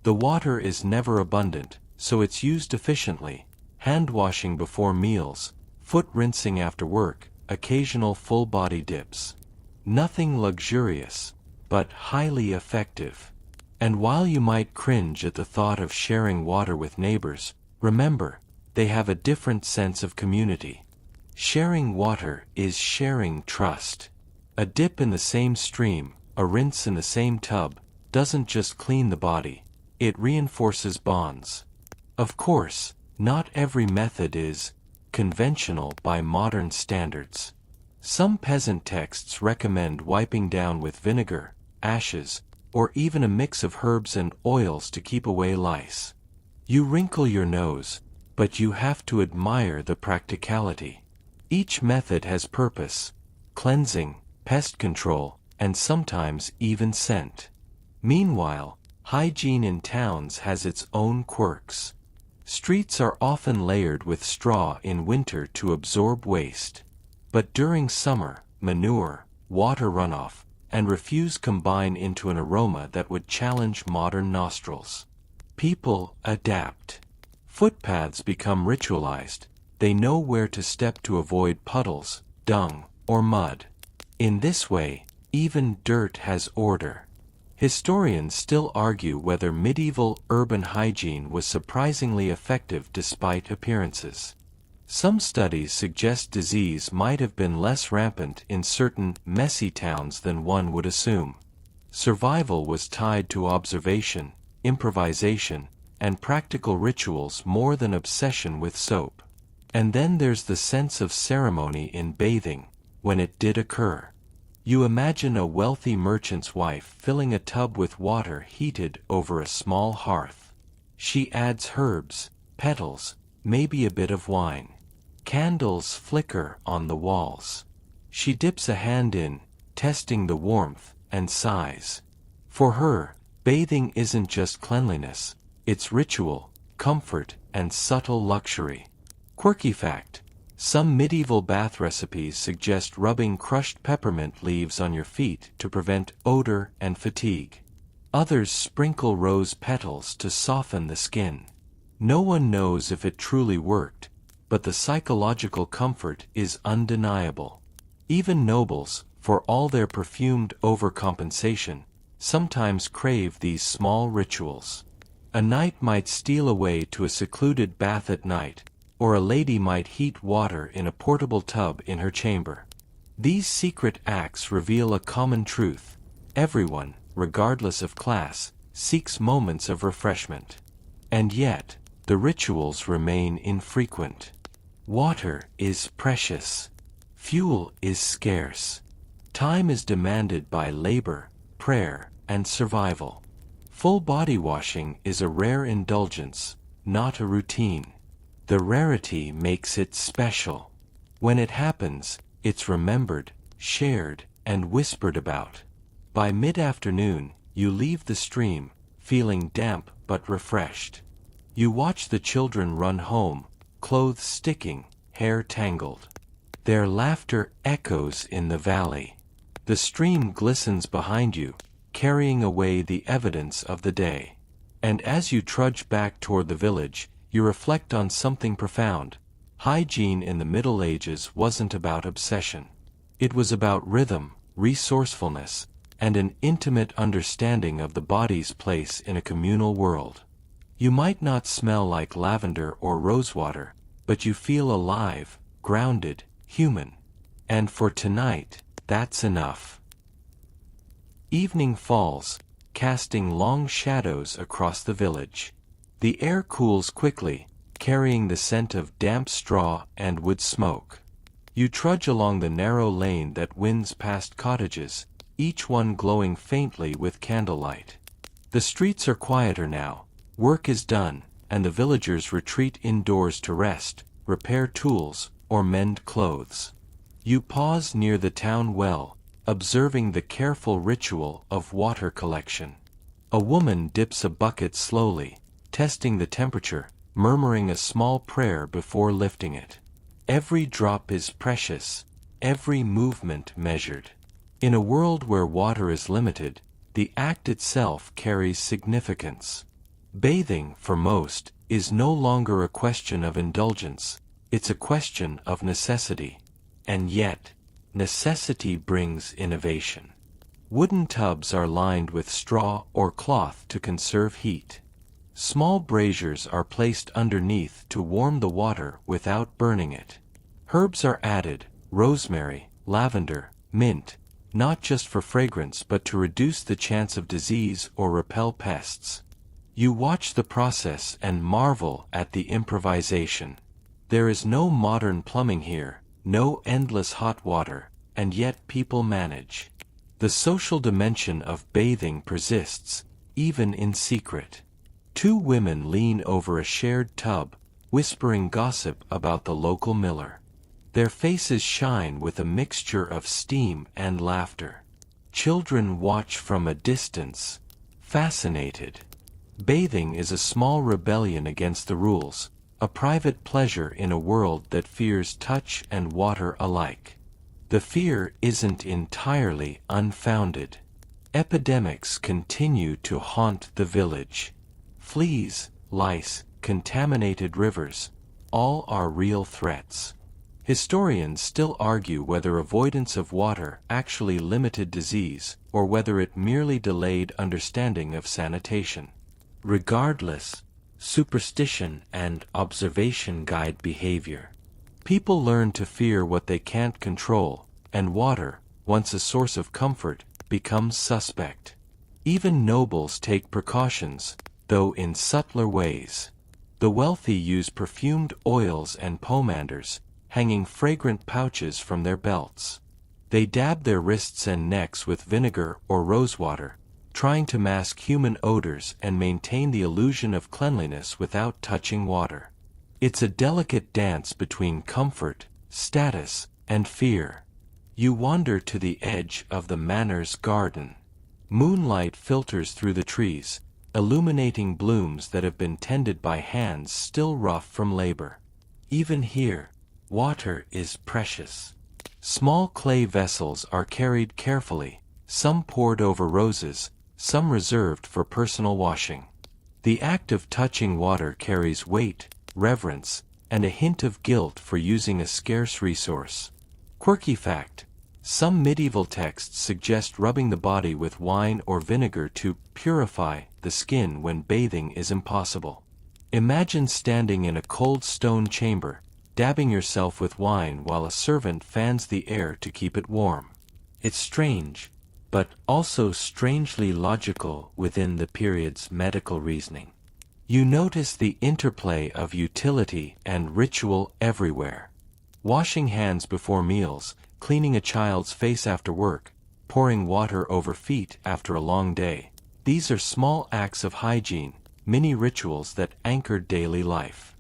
The water is never abundant, so it's used efficiently: hand washing before meals, foot rinsing after work, occasional full-body dips. Nothing luxurious, but highly effective. And while you might cringe at the thought of sharing water with neighbors, remember, they have a different sense of community. Sharing water is sharing trust. A dip in the same stream, a rinse in the same tub, doesn't just clean the body, it reinforces bonds. Of course, not every method is conventional by modern standards. Some peasant texts recommend wiping down with vinegar, ashes, or even a mix of herbs and oils to keep away lice. You wrinkle your nose, but you have to admire the practicality. Each method has purpose: cleansing, pest control, and sometimes even scent. Meanwhile, hygiene in towns has its own quirks. Streets are often layered with straw in winter to absorb waste. But during summer, manure, water runoff, and refuse combine into an aroma that would challenge modern nostrils. People adapt. Footpaths become ritualized. They know where to step to avoid puddles, dung, or mud. In this way, even dirt has order. Historians still argue whether medieval urban hygiene was surprisingly effective despite appearances. Some studies suggest disease might have been less rampant in certain messy towns than one would assume. Survival was tied to observation, improvisation, and practical rituals more than obsession with soap. And then there's the sense of ceremony in bathing, when it did occur. You imagine a wealthy merchant's wife filling a tub with water heated over a small hearth. She adds herbs, petals, maybe a bit of wine. Candles flicker on the walls. She dips a hand in, testing the warmth, and sighs. For her, bathing isn't just cleanliness, it's ritual, comfort, and subtle luxury. Quirky fact: some medieval bath recipes suggest rubbing crushed peppermint leaves on your feet to prevent odor and fatigue. Others sprinkle rose petals to soften the skin. No one knows if it truly worked, but the psychological comfort is undeniable. Even nobles, for all their perfumed overcompensation, sometimes crave these small rituals. A knight might steal away to a secluded bath at night, or a lady might heat water in a portable tub in her chamber. These secret acts reveal a common truth: everyone, regardless of class, seeks moments of refreshment. And yet, the rituals remain infrequent. Water is precious. Fuel is scarce. Time is demanded by labor, prayer, and survival. Full body washing is a rare indulgence, not a routine. The rarity makes it special. When it happens, it's remembered, shared, and whispered about. By mid-afternoon, you leave the stream, feeling damp but refreshed. You watch the children run home, clothes sticking, hair tangled. Their laughter echoes in the valley. The stream glistens behind you, carrying away the evidence of the day. And as you trudge back toward the village, you reflect on something profound. Hygiene in the Middle Ages wasn't about obsession. It was about rhythm, resourcefulness, and an intimate understanding of the body's place in a communal world. You might not smell like lavender or rosewater, but you feel alive, grounded, human. And for tonight, that's enough. Evening falls, casting long shadows across the village. The air cools quickly, carrying the scent of damp straw and wood smoke. You trudge along the narrow lane that winds past cottages, each one glowing faintly with candlelight. The streets are quieter now, work is done, and the villagers retreat indoors to rest, repair tools, or mend clothes. You pause near the town well, observing the careful ritual of water collection. A woman dips a bucket slowly, testing the temperature, murmuring a small prayer before lifting it. Every drop is precious, every movement measured. In a world where water is limited, the act itself carries significance. Bathing, for most, is no longer a question of indulgence, it's a question of necessity. And yet, necessity brings innovation. Wooden tubs are lined with straw or cloth to conserve heat. Small braziers are placed underneath to warm the water without burning it. Herbs are added: rosemary, lavender, mint, not just for fragrance but to reduce the chance of disease or repel pests. You watch the process and marvel at the improvisation. There is no modern plumbing here, no endless hot water, and yet people manage. The social dimension of bathing persists, even in secret. Two women lean over a shared tub, whispering gossip about the local miller. Their faces shine with a mixture of steam and laughter. Children watch from a distance, fascinated. Bathing is a small rebellion against the rules, a private pleasure in a world that fears touch and water alike. The fear isn't entirely unfounded. Epidemics continue to haunt the village. Fleas, lice, contaminated rivers, all are real threats. Historians still argue whether avoidance of water actually limited disease, or whether it merely delayed understanding of sanitation. Regardless, superstition and observation guide behavior. People learn to fear what they can't control, and water, once a source of comfort, becomes suspect. Even nobles take precautions, though in subtler ways. The wealthy use perfumed oils and pomanders, hanging fragrant pouches from their belts. They dab their wrists and necks with vinegar or rosewater, trying to mask human odors and maintain the illusion of cleanliness without touching water. It's a delicate dance between comfort, status, and fear. You wander to the edge of the manor's garden. Moonlight filters through the trees, illuminating blooms that have been tended by hands still rough from labor. Even here, water is precious. Small clay vessels are carried carefully, some poured over roses, some reserved for personal washing. The act of touching water carries weight, reverence, and a hint of guilt for using a scarce resource. Quirky fact: some medieval texts suggest rubbing the body with wine or vinegar to purify the skin when bathing is impossible. Imagine standing in a cold stone chamber, dabbing yourself with wine while a servant fans the air to keep it warm. It's strange, but also strangely logical within the period's medical reasoning. You notice the interplay of utility and ritual everywhere. Washing hands before meals, cleaning a child's face after work, pouring water over feet after a long day. These are small acts of hygiene, mini rituals that anchor daily life.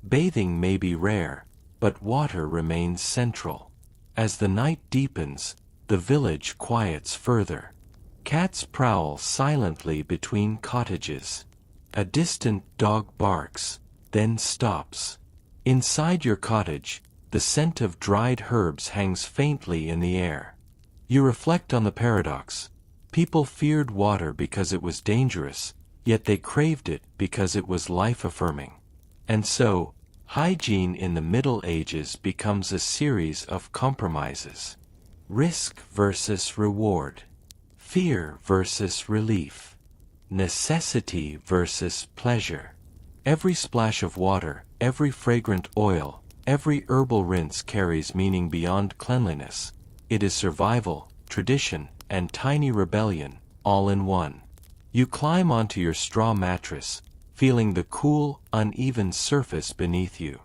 Bathing may be rare, but water remains central. As the night deepens, the village quiets further. Cats prowl silently between cottages. A distant dog barks, then stops. Inside your cottage, the scent of dried herbs hangs faintly in the air. You reflect on the paradox. People feared water because it was dangerous, yet they craved it because it was life-affirming. And so, hygiene in the Middle Ages becomes a series of compromises. Risk versus reward. Fear versus relief. Necessity versus pleasure. Every splash of water, every fragrant oil, every herbal rinse carries meaning beyond cleanliness. It is survival, tradition, and tiny rebellion, all in one. You climb onto your straw mattress, feeling the cool, uneven surface beneath you.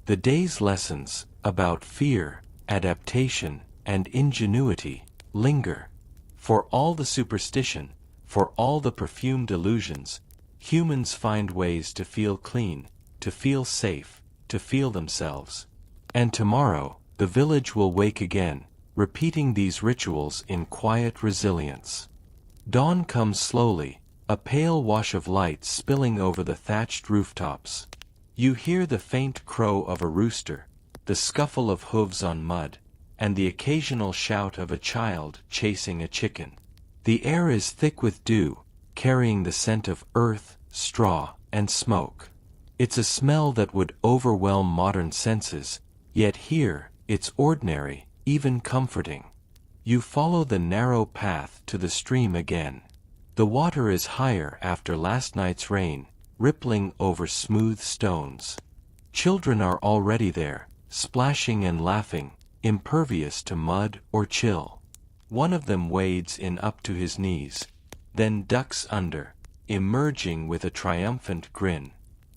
The day's lessons, about fear, adaptation, and ingenuity, linger. For all the superstition, for all the perfumed illusions, humans find ways to feel clean, to feel safe, to feel themselves. And tomorrow, the village will wake again, repeating these rituals in quiet resilience. Dawn comes slowly, a pale wash of light spilling over the thatched rooftops. You hear the faint crow of a rooster, the scuffle of hooves on mud, and the occasional shout of a child chasing a chicken. The air is thick with dew, carrying the scent of earth, straw, and smoke. It's a smell that would overwhelm modern senses, yet here, it's ordinary, even comforting. You follow the narrow path to the stream again. The water is higher after last night's rain, rippling over smooth stones. Children are already there, splashing and laughing, impervious to mud or chill. One of them wades in up to his knees, then ducks under, emerging with a triumphant grin.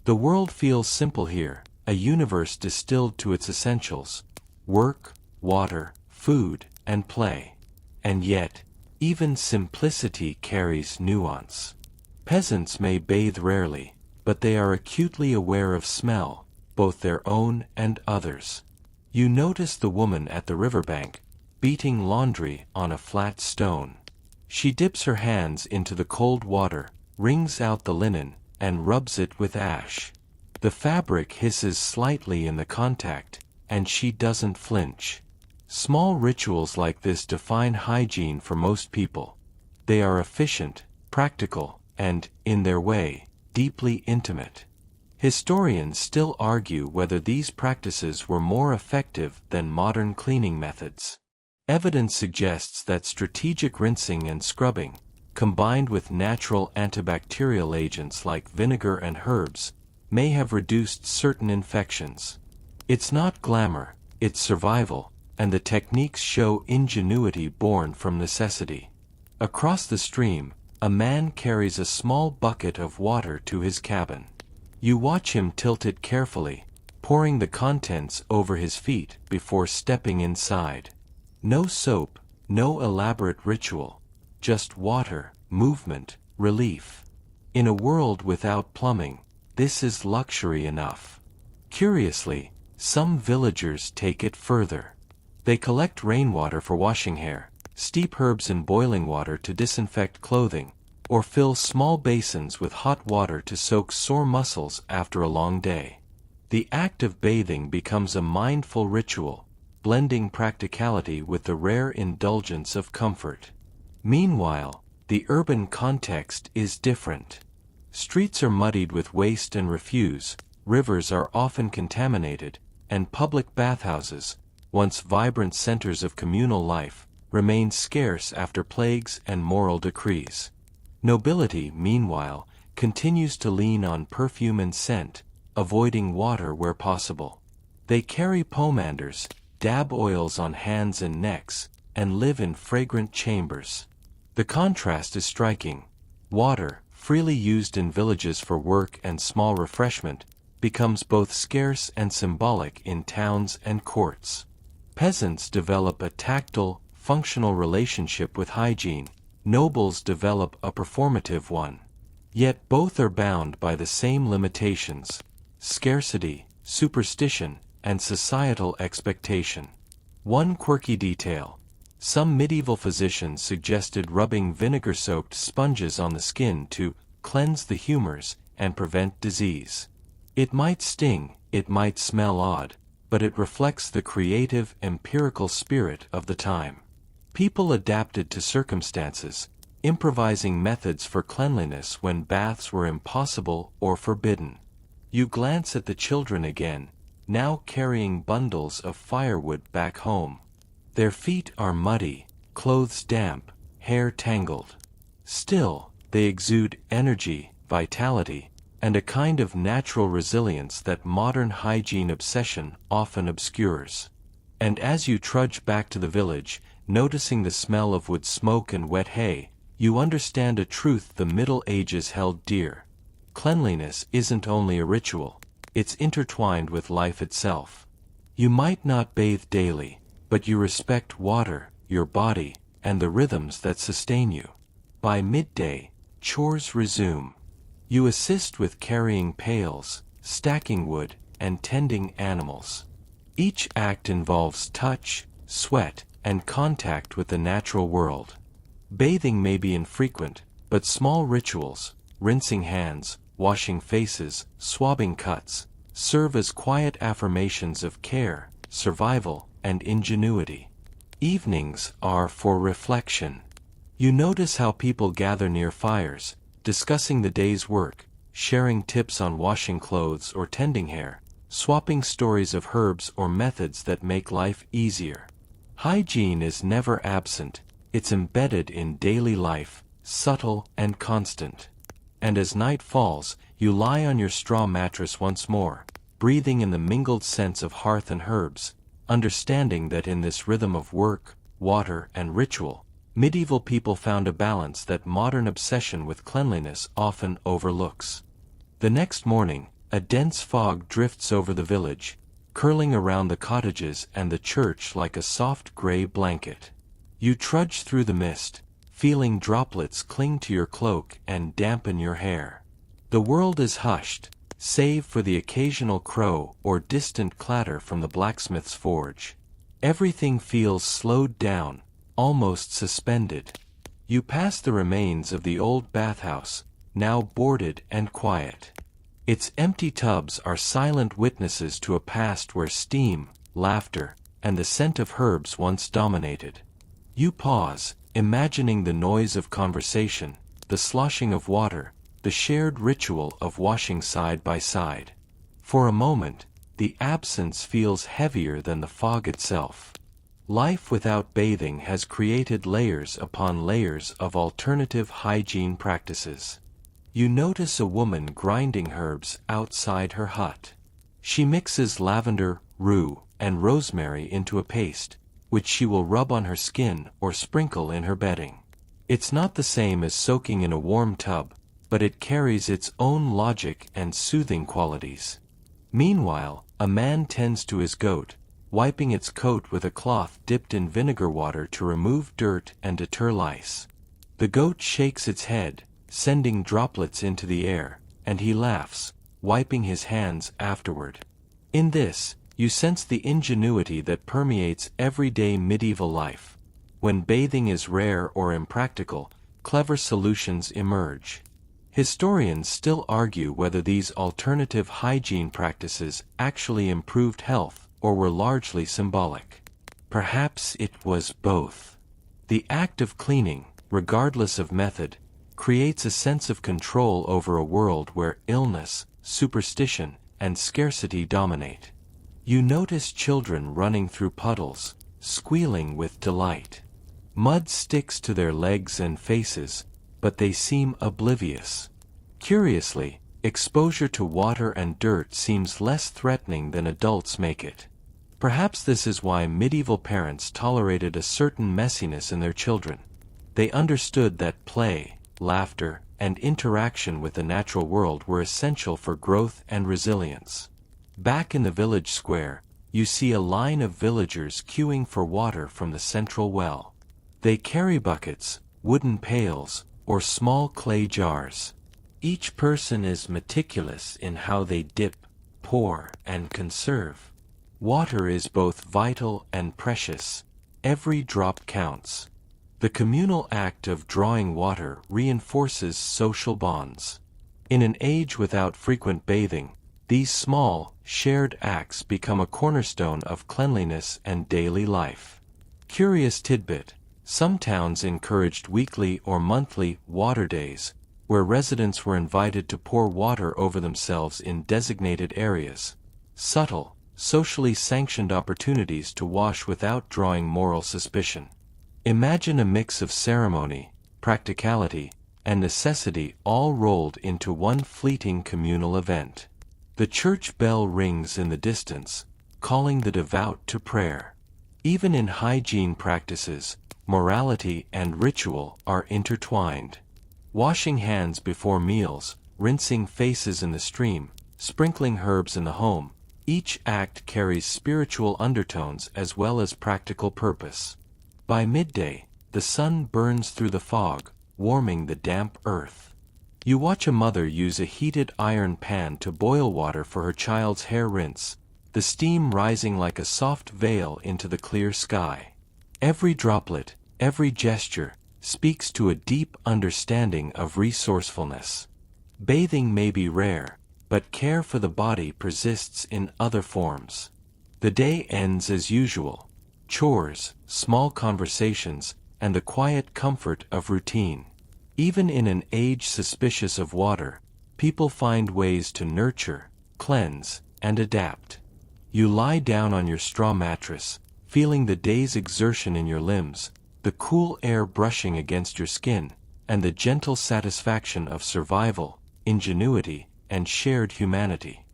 The world feels simple here, a universe distilled to its essentials: work, water, food, and play. And yet, even simplicity carries nuance. Peasants may bathe rarely, but they are acutely aware of smell, both their own and others. You notice the woman at the riverbank, beating laundry on a flat stone. She dips her hands into the cold water, wrings out the linen, and rubs it with ash. The fabric hisses slightly in the contact, and she doesn't flinch. Small rituals like this define hygiene for most people. They are efficient, practical, and, in their way, deeply intimate. Historians still argue whether these practices were more effective than modern cleaning methods. Evidence suggests that strategic rinsing and scrubbing, combined with natural antibacterial agents like vinegar and herbs, may have reduced certain infections. It's not glamour, it's survival, and the techniques show ingenuity born from necessity. Across the stream, a man carries a small bucket of water to his cabin. You watch him tilt it carefully, pouring the contents over his feet before stepping inside. No soap, no elaborate ritual, just water, movement, relief. In a world without plumbing, this is luxury enough. Curiously, some villagers take it further. They collect rainwater for washing hair, steep herbs in boiling water to disinfect clothing, or fill small basins with hot water to soak sore muscles after a long day. The act of bathing becomes a mindful ritual, blending practicality with the rare indulgence of comfort. Meanwhile, the urban context is different. Streets are muddied with waste and refuse, rivers are often contaminated, and public bathhouses, once vibrant centers of communal life, remain scarce after plagues and moral decrees. Nobility, meanwhile, continues to lean on perfume and scent, avoiding water where possible. They carry pomanders, dab oils on hands and necks, and live in fragrant chambers. The contrast is striking. Water, freely used in villages for work and small refreshment, becomes both scarce and symbolic in towns and courts. Peasants develop a tactile, functional relationship with hygiene. Nobles develop a performative one. Yet both are bound by the same limitations: scarcity, superstition, and societal expectation. One quirky detail: some medieval physicians suggested rubbing vinegar-soaked sponges on the skin to cleanse the humors and prevent disease. It might sting, it might smell odd, but it reflects the creative, empirical spirit of the time. People adapted to circumstances, improvising methods for cleanliness when baths were impossible or forbidden. You glance at the children again, now carrying bundles of firewood back home. Their feet are muddy, clothes damp, hair tangled. Still, they exude energy, vitality, and a kind of natural resilience that modern hygiene obsession often obscures. And as you trudge back to the village, noticing the smell of wood smoke and wet hay, you understand a truth the Middle Ages held dear. Cleanliness isn't only a ritual, it's intertwined with life itself. You might not bathe daily, but you respect water, your body, and the rhythms that sustain you. By midday, chores resume. You assist with carrying pails, stacking wood, and tending animals. Each act involves touch, sweat, and contact with the natural world. Bathing may be infrequent, but small rituals, rinsing hands, washing faces, swabbing cuts, serve as quiet affirmations of care, survival, and ingenuity. Evenings are for reflection. You notice how people gather near fires, discussing the day's work, sharing tips on washing clothes or tending hair, swapping stories of herbs or methods that make life easier. Hygiene is never absent, it's embedded in daily life, subtle and constant. And as night falls, you lie on your straw mattress once more, breathing in the mingled scents of hearth and herbs, understanding that in this rhythm of work, water, and ritual, medieval people found a balance that modern obsession with cleanliness often overlooks. The next morning, a dense fog drifts over the village, curling around the cottages and the church like a soft gray blanket. You trudge through the mist, feeling droplets cling to your cloak and dampen your hair. The world is hushed, save for the occasional crow or distant clatter from the blacksmith's forge. Everything feels slowed down, almost suspended. You pass the remains of the old bathhouse, now boarded and quiet. Its empty tubs are silent witnesses to a past where steam, laughter, and the scent of herbs once dominated. You pause, imagining the noise of conversation, the sloshing of water, the shared ritual of washing side by side. For a moment, the absence feels heavier than the fog itself. Life without bathing has created layers upon layers of alternative hygiene practices. You notice a woman grinding herbs outside her hut. She mixes lavender, rue, and rosemary into a paste, which she will rub on her skin or sprinkle in her bedding. It's not the same as soaking in a warm tub, but it carries its own logic and soothing qualities. Meanwhile, a man tends to his goat, wiping its coat with a cloth dipped in vinegar water to remove dirt and deter lice. The goat shakes its head, sending droplets into the air, and he laughs, wiping his hands afterward. In this, you sense the ingenuity that permeates everyday medieval life. When bathing is rare or impractical, clever solutions emerge. Historians still argue whether these alternative hygiene practices actually improved health or were largely symbolic. Perhaps it was both. The act of cleaning, regardless of method, creates a sense of control over a world where illness, superstition, and scarcity dominate. You notice children running through puddles, squealing with delight. Mud sticks to their legs and faces, but they seem oblivious. Curiously, exposure to water and dirt seems less threatening than adults make it. Perhaps this is why medieval parents tolerated a certain messiness in their children. They understood that play, laughter, and interaction with the natural world were essential for growth and resilience. Back in the village square, you see a line of villagers queuing for water from the central well. They carry buckets, wooden pails, or small clay jars. Each person is meticulous in how they dip, pour, and conserve. Water is both vital and precious. Every drop counts. The communal act of drawing water reinforces social bonds. In an age without frequent bathing, these small, shared acts become a cornerstone of cleanliness and daily life. Curious tidbit: some towns encouraged weekly or monthly water days, where residents were invited to pour water over themselves in designated areas. Subtle, socially sanctioned opportunities to wash without drawing moral suspicion. Imagine a mix of ceremony, practicality, and necessity all rolled into one fleeting communal event. The church bell rings in the distance, calling the devout to prayer. Even in hygiene practices, morality and ritual are intertwined. Washing hands before meals, rinsing faces in the stream, sprinkling herbs in the home, each act carries spiritual undertones as well as practical purpose. By midday, the sun burns through the fog, warming the damp earth. You watch a mother use a heated iron pan to boil water for her child's hair rinse, the steam rising like a soft veil into the clear sky. Every droplet, every gesture, speaks to a deep understanding of resourcefulness. Bathing may be rare, but care for the body persists in other forms. The day ends as usual. Chores, small conversations, and the quiet comfort of routine. Even in an age suspicious of water, people find ways to nurture, cleanse, and adapt. You lie down on your straw mattress, feeling the day's exertion in your limbs, the cool air brushing against your skin, and the gentle satisfaction of survival, ingenuity, and shared humanity.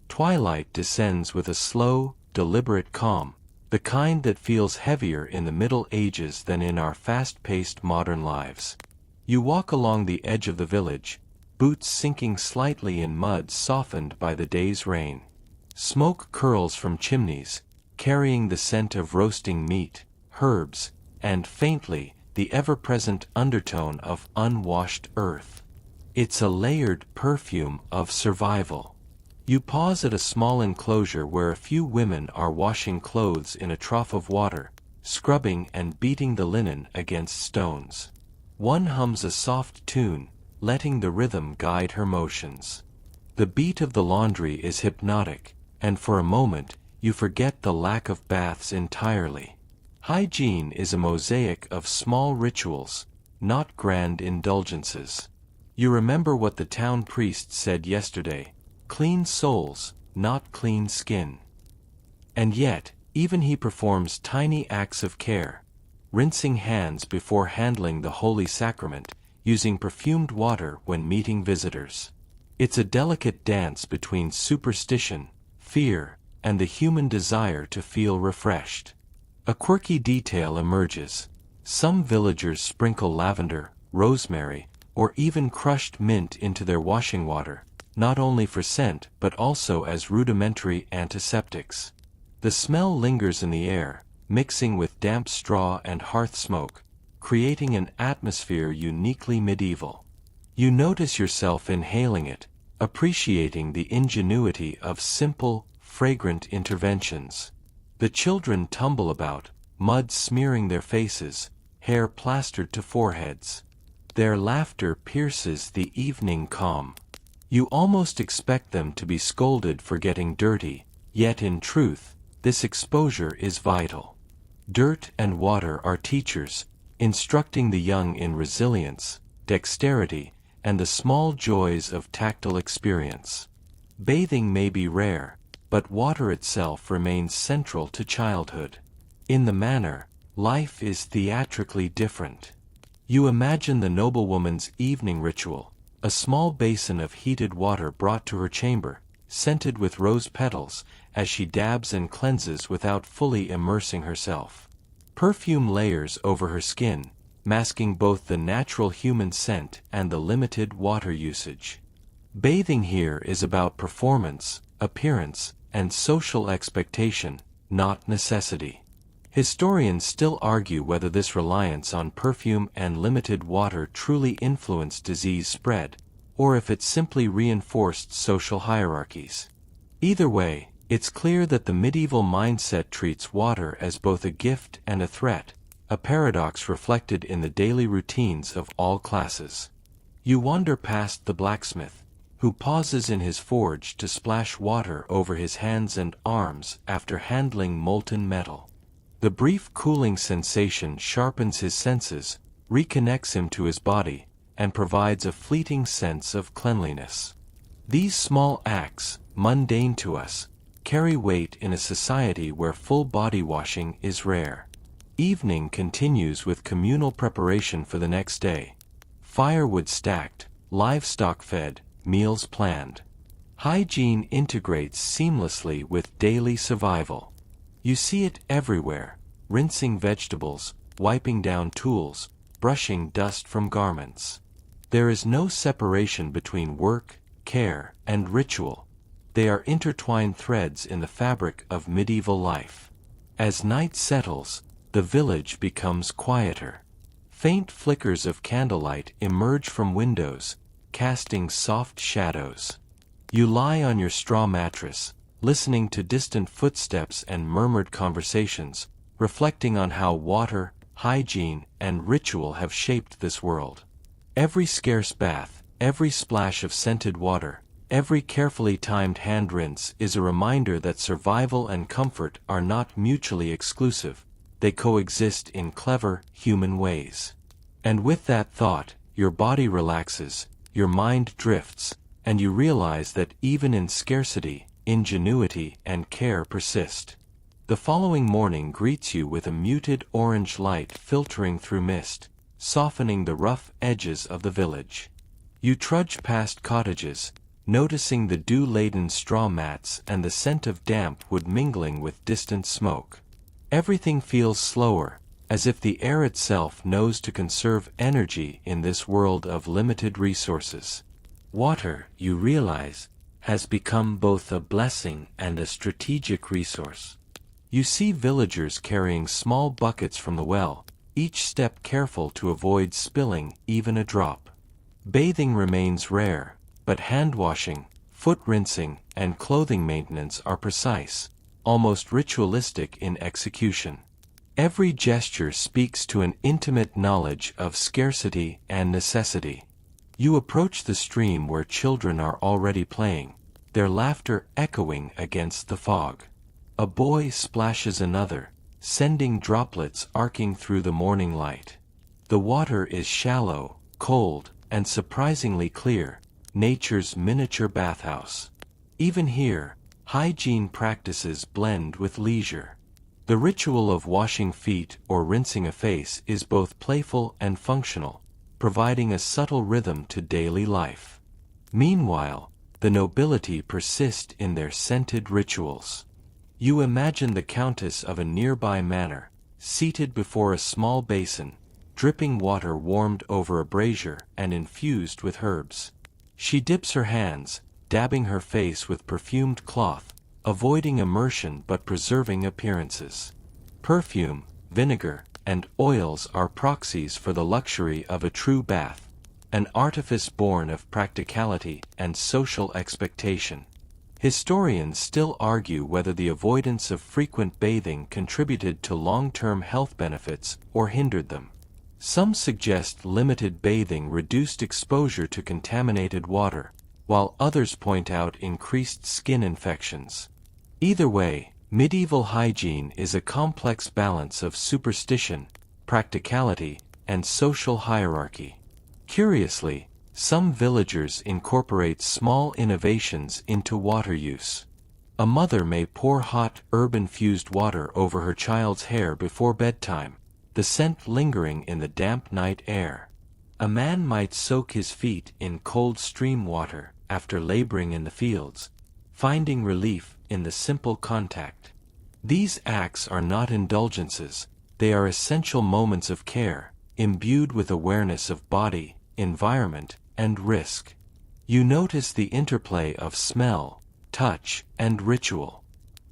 Twilight descends with a slow, deliberate calm, the kind that feels heavier in the Middle Ages than in our fast-paced modern lives. You walk along the edge of the village, boots sinking slightly in mud softened by the day's rain. Smoke curls from chimneys, carrying the scent of roasting meat, herbs, and faintly, the ever-present undertone of unwashed earth. It's a layered perfume of survival. You pause at a small enclosure where a few women are washing clothes in a trough of water, scrubbing and beating the linen against stones. One hums a soft tune, letting the rhythm guide her motions. The beat of the laundry is hypnotic, and for a moment, you forget the lack of baths entirely. Hygiene is a mosaic of small rituals, not grand indulgences. You remember what the town priest said yesterday: clean souls, not clean skin. And yet, even he performs tiny acts of care, rinsing hands before handling the Holy Sacrament, using perfumed water when meeting visitors. It's a delicate dance between superstition, fear, and the human desire to feel refreshed. A quirky detail emerges. Some villagers sprinkle lavender, rosemary, or even crushed mint into their washing water, not only for scent but also as rudimentary antiseptics. The smell lingers in the air, mixing with damp straw and hearth smoke, creating an atmosphere uniquely medieval. You notice yourself inhaling it, appreciating the ingenuity of simple, fragrant interventions. The children tumble about, mud smearing their faces, hair plastered to foreheads. Their laughter pierces the evening calm. You almost expect them to be scolded for getting dirty, yet in truth, this exposure is vital. Dirt and water are teachers, instructing the young in resilience, dexterity, and the small joys of tactile experience. Bathing may be rare, but water itself remains central to childhood. In the manner, life is theatrically different. You imagine the noblewoman's evening ritual, a small basin of heated water brought to her chamber, scented with rose petals, as she dabs and cleanses without fully immersing herself. Perfume layers over her skin, masking both the natural human scent and the limited water usage. Bathing here is about performance, appearance, and social expectation, not necessity. Historians still argue whether this reliance on perfume and limited water truly influenced disease spread, or if it simply reinforced social hierarchies. Either way, it's clear that the medieval mindset treats water as both a gift and a threat, a paradox reflected in the daily routines of all classes. You wander past the blacksmith, who pauses in his forge to splash water over his hands and arms after handling molten metal. The brief cooling sensation sharpens his senses, reconnects him to his body, and provides a fleeting sense of cleanliness. These small acts, mundane to us, carry weight in a society where full body washing is rare. Evening continues with communal preparation for the next day. Firewood stacked, livestock fed, meals planned. Hygiene integrates seamlessly with daily survival. You see it everywhere: rinsing vegetables, wiping down tools, brushing dust from garments. There is no separation between work, care, and ritual. They are intertwined threads in the fabric of medieval life. As night settles, the village becomes quieter. Faint flickers of candlelight emerge from windows, casting soft shadows. You lie on your straw mattress, listening to distant footsteps and murmured conversations, reflecting on how water, hygiene, and ritual have shaped this world. Every scarce bath, every splash of scented water, every carefully timed hand rinse is a reminder that survival and comfort are not mutually exclusive. They coexist in clever, human ways. And with that thought, your body relaxes, your mind drifts, and you realize that even in scarcity, ingenuity and care persist. The following morning greets you with a muted orange light filtering through mist, softening the rough edges of the village. You trudge past cottages, noticing the dew-laden straw mats and the scent of damp wood mingling with distant smoke. Everything feels slower, as if the air itself knows to conserve energy in this world of limited resources. Water, you realize, has become both a blessing and a strategic resource. You see villagers carrying small buckets from the well, each step careful to avoid spilling even a drop. Bathing remains rare, but hand-washing, foot rinsing, and clothing maintenance are precise, almost ritualistic in execution. Every gesture speaks to an intimate knowledge of scarcity and necessity. You approach the stream where children are already playing, their laughter echoing against the fog. A boy splashes another, sending droplets arcing through the morning light. The water is shallow, cold, and surprisingly clear, nature's miniature bathhouse. Even here, hygiene practices blend with leisure. The ritual of washing feet or rinsing a face is both playful and functional, providing a subtle rhythm to daily life. Meanwhile, the nobility persist in their scented rituals. You imagine the countess of a nearby manor, seated before a small basin, dripping water warmed over a brazier and infused with herbs. She dips her hands, dabbing her face with perfumed cloth, avoiding immersion but preserving appearances. Perfume, vinegar, and oils are proxies for the luxury of a true bath, an artifice born of practicality and social expectation. Historians still argue whether the avoidance of frequent bathing contributed to long-term health benefits or hindered them. Some suggest limited bathing reduced exposure to contaminated water, while others point out increased skin infections. Either way, medieval hygiene is a complex balance of superstition, practicality, and social hierarchy. Curiously, some villagers incorporate small innovations into water use. A mother may pour hot, herb-infused water over her child's hair before bedtime, the scent lingering in the damp night air. A man might soak his feet in cold stream water after laboring in the fields, finding relief in the simple contact. These acts are not indulgences, they are essential moments of care, imbued with awareness of body, environment, and risk. You notice the interplay of smell, touch, and ritual.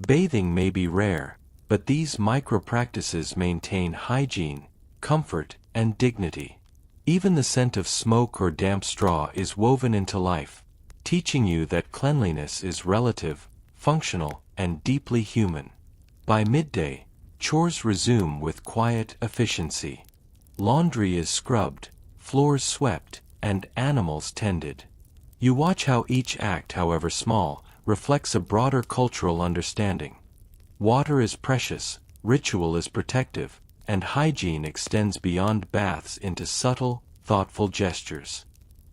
Bathing may be rare, but these micro-practices maintain hygiene, comfort, and dignity. Even the scent of smoke or damp straw is woven into life, teaching you that cleanliness is relative, functional, and deeply human. By midday, chores resume with quiet efficiency. Laundry is scrubbed, floors swept, and animals tended. You watch how each act, however small, reflects a broader cultural understanding. Water is precious, ritual is protective, and hygiene extends beyond baths into subtle, thoughtful gestures.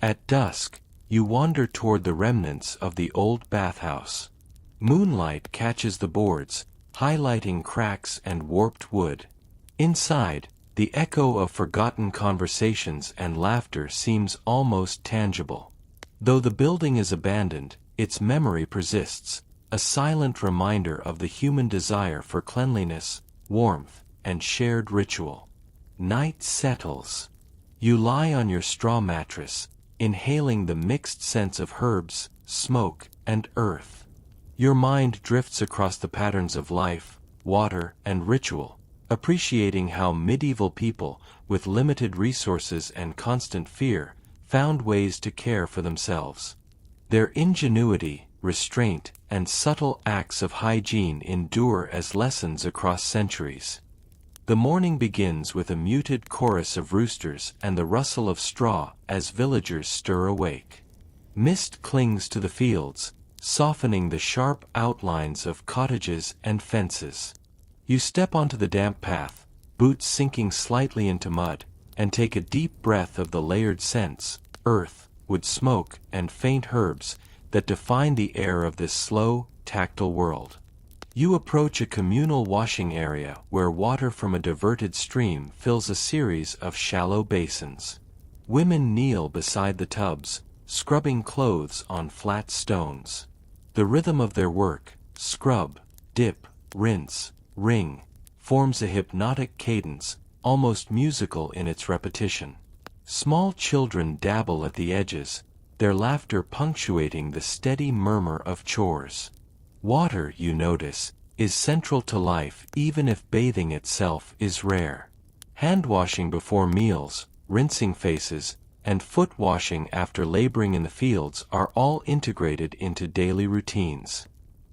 At dusk, you wander toward the remnants of the old bathhouse. Moonlight catches the boards, highlighting cracks and warped wood. Inside, the echo of forgotten conversations and laughter seems almost tangible. Though the building is abandoned, its memory persists, a silent reminder of the human desire for cleanliness, warmth, and shared ritual. Night settles. You lie on your straw mattress, inhaling the mixed scents of herbs, smoke, and earth. Your mind drifts across the patterns of life, water, and ritual, appreciating how medieval people, with limited resources and constant fear, found ways to care for themselves. Their ingenuity, restraint, and subtle acts of hygiene endure as lessons across centuries. The morning begins with a muted chorus of roosters and the rustle of straw as villagers stir awake. Mist clings to the fields, softening the sharp outlines of cottages and fences. You step onto the damp path, boots sinking slightly into mud, and take a deep breath of the layered scents, earth, wood smoke, and faint herbs, that define the air of this slow, tactile world. You approach a communal washing area where water from a diverted stream fills a series of shallow basins. Women kneel beside the tubs, scrubbing clothes on flat stones. The rhythm of their work, scrub, dip, rinse, wring, forms a hypnotic cadence, almost musical in its repetition. Small children dabble at the edges, their laughter punctuating the steady murmur of chores. Water, you notice, is central to life even if bathing itself is rare. Hand washing before meals, rinsing faces, and foot washing after laboring in the fields are all integrated into daily routines.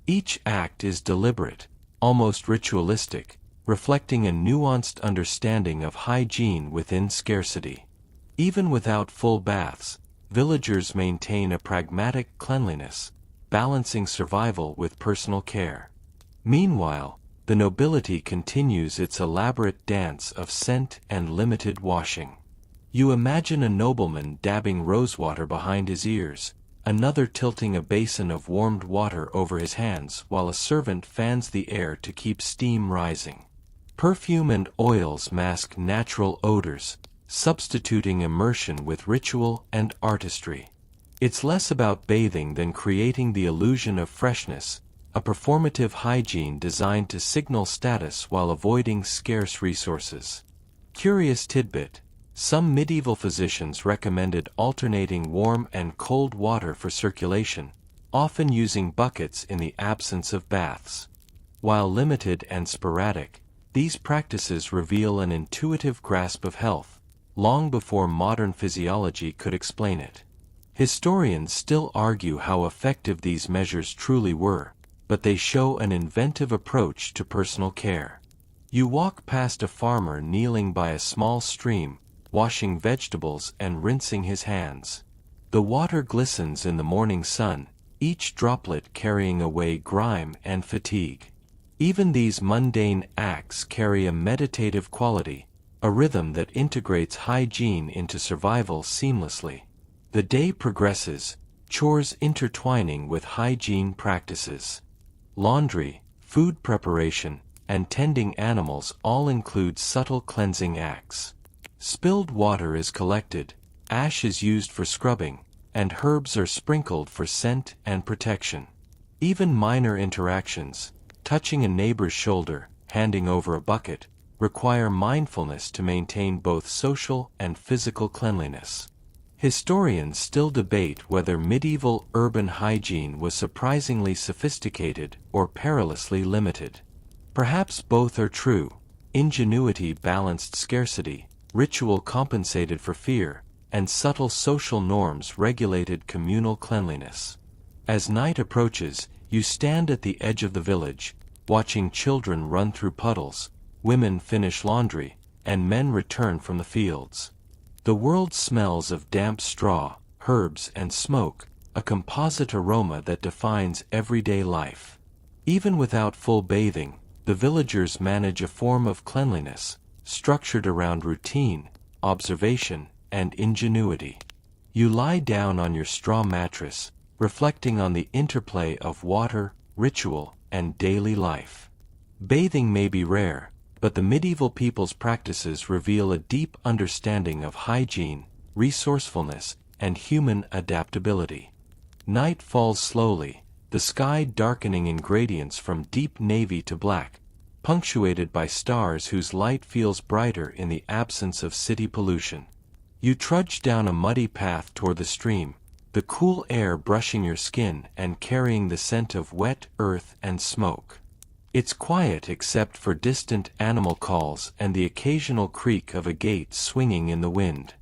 Each act is deliberate, almost ritualistic, reflecting a nuanced understanding of hygiene within scarcity. Even without full baths, villagers maintain a pragmatic cleanliness, balancing survival with personal care. Meanwhile, the nobility continues its elaborate dance of scent and limited washing. You imagine a nobleman dabbing rosewater behind his ears, another tilting a basin of warmed water over his hands while a servant fans the air to keep steam rising. Perfume and oils mask natural odors, substituting immersion with ritual and artistry. It's less about bathing than creating the illusion of freshness, a performative hygiene designed to signal status while avoiding scarce resources. Curious tidbit: some medieval physicians recommended alternating warm and cold water for circulation, often using buckets in the absence of baths. While limited and sporadic, these practices reveal an intuitive grasp of health, long before modern physiology could explain it. Historians still argue how effective these measures truly were, but they show an inventive approach to personal care. You walk past a farmer kneeling by a small stream, washing vegetables and rinsing his hands. The water glistens in the morning sun, each droplet carrying away grime and fatigue. Even these mundane acts carry a meditative quality, a rhythm that integrates hygiene into survival seamlessly. The day progresses, chores intertwining with hygiene practices. Laundry, food preparation, and tending animals all include subtle cleansing acts. Spilled water is collected, ash is used for scrubbing, and herbs are sprinkled for scent and protection. Even minor interactions, touching a neighbor's shoulder, handing over a bucket, require mindfulness to maintain both social and physical cleanliness. Historians still debate whether medieval urban hygiene was surprisingly sophisticated or perilously limited. Perhaps both are true. Ingenuity balanced scarcity, ritual compensated for fear, and subtle social norms regulated communal cleanliness. As night approaches, you stand at the edge of the village, watching children run through puddles, women finish laundry, and men return from the fields. The world smells of damp straw, herbs, and smoke, a composite aroma that defines everyday life. Even without full bathing, the villagers manage a form of cleanliness, structured around routine, observation, and ingenuity. You lie down on your straw mattress, reflecting on the interplay of water, ritual, and daily life. Bathing may be rare, but the medieval people's practices reveal a deep understanding of hygiene, resourcefulness, and human adaptability. Night falls slowly, the sky darkening in gradients from deep navy to black, punctuated by stars whose light feels brighter in the absence of city pollution. You trudge down a muddy path toward the stream, the cool air brushing your skin and carrying the scent of wet earth and smoke. It's quiet except for distant animal calls and the occasional creak of a gate swinging in the wind.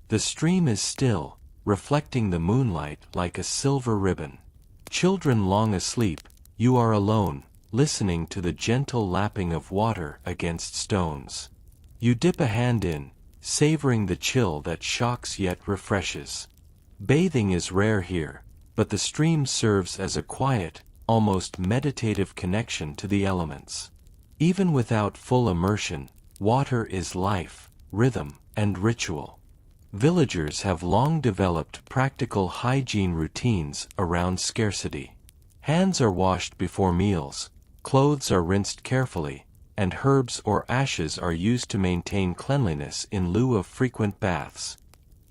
The stream is still, reflecting the moonlight like a silver ribbon. Children long asleep, you are alone, listening to the gentle lapping of water against stones. You dip a hand in, savoring the chill that shocks yet refreshes. Bathing is rare here, but the stream serves as a quiet, almost meditative connection to the elements. Even without full immersion, water is life, rhythm, and ritual. Villagers have long developed practical hygiene routines around scarcity. Hands are washed before meals, clothes are rinsed carefully, and herbs or ashes are used to maintain cleanliness in lieu of frequent baths.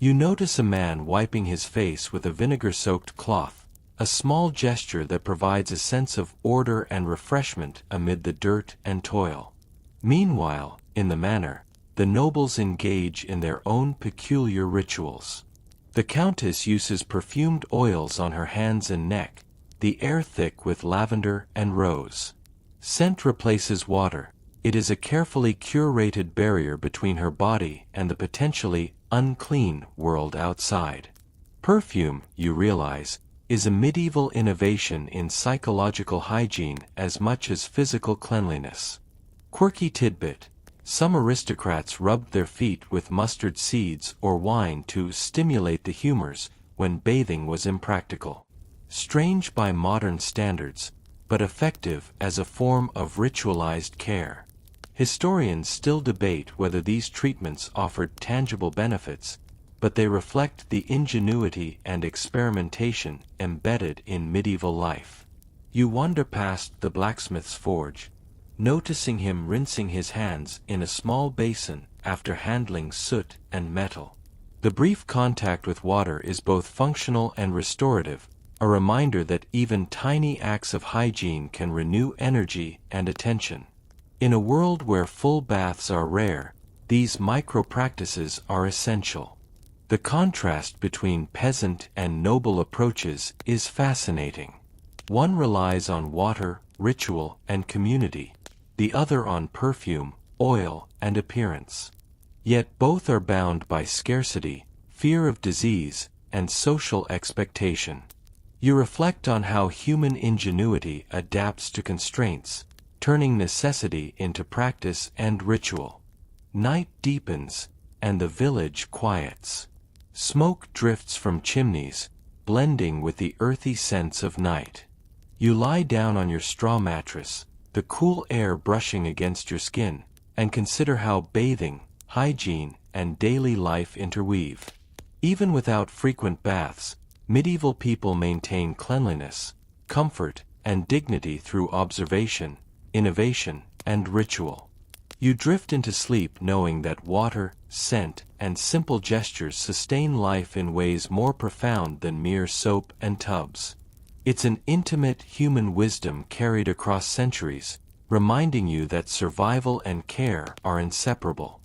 You notice a man wiping his face with a vinegar-soaked cloth, a small gesture that provides a sense of order and refreshment amid the dirt and toil. Meanwhile, in the manor, the nobles engage in their own peculiar rituals. The countess uses perfumed oils on her hands and neck, the air thick with lavender and rose. Scent replaces water. It is a carefully curated barrier between her body and the potentially unclean world outside. Perfume, you realize, is a medieval innovation in psychological hygiene as much as physical cleanliness. Quirky tidbit: some aristocrats rubbed their feet with mustard seeds or wine to stimulate the humors when bathing was impractical. Strange by modern standards, but effective as a form of ritualized care. Historians still debate whether these treatments offered tangible benefits, but they reflect the ingenuity and experimentation embedded in medieval life. You wander past the blacksmith's forge, noticing him rinsing his hands in a small basin after handling soot and metal. The brief contact with water is both functional and restorative, a reminder that even tiny acts of hygiene can renew energy and attention. In a world where full baths are rare, these micro-practices are essential. The contrast between peasant and noble approaches is fascinating. One relies on water, ritual, and community, the other on perfume, oil, and appearance. Yet both are bound by scarcity, fear of disease, and social expectation. You reflect on how human ingenuity adapts to constraints, turning necessity into practice and ritual. Night deepens, and the village quiets. Smoke drifts from chimneys, blending with the earthy scents of night. You lie down on your straw mattress, the cool air brushing against your skin, and consider how bathing, hygiene, and daily life interweave. Even without frequent baths, medieval people maintain cleanliness, comfort, and dignity through observation, innovation, and ritual. You drift into sleep knowing that water, scent, and simple gestures sustain life in ways more profound than mere soap and tubs. It's an intimate human wisdom carried across centuries, reminding you that survival and care are inseparable.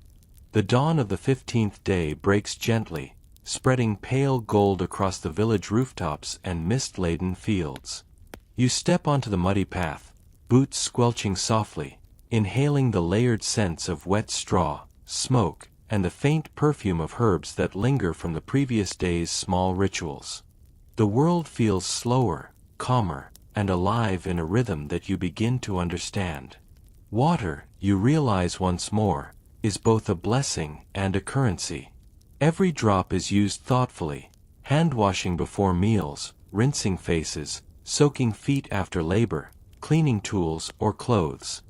The dawn of the 15th day breaks gently, spreading pale gold across the village rooftops and mist-laden fields. You step onto the muddy path, boots squelching softly, inhaling the layered scents of wet straw, smoke, and the faint perfume of herbs that linger from the previous day's small rituals. The world feels slower, calmer, and alive in a rhythm that you begin to understand. Water, you realize once more, is both a blessing and a currency. Every drop is used thoughtfully, hand-washing before meals, rinsing faces, soaking feet after labor, cleaning tools or clothes.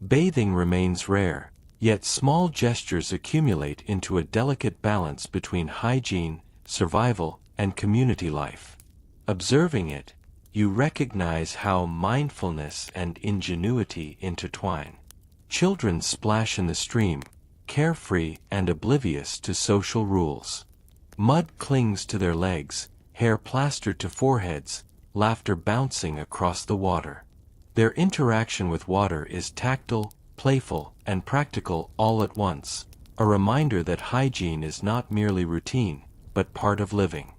Bathing remains rare, yet small gestures accumulate into a delicate balance between hygiene, survival, and community life. Observing it, you recognize how mindfulness and ingenuity intertwine. Children splash in the stream, carefree and oblivious to social rules. Mud clings to their legs, hair plastered to foreheads, laughter bouncing across the water. Their interaction with water is tactile, playful, and practical all at once, a reminder that hygiene is not merely routine, but part of living.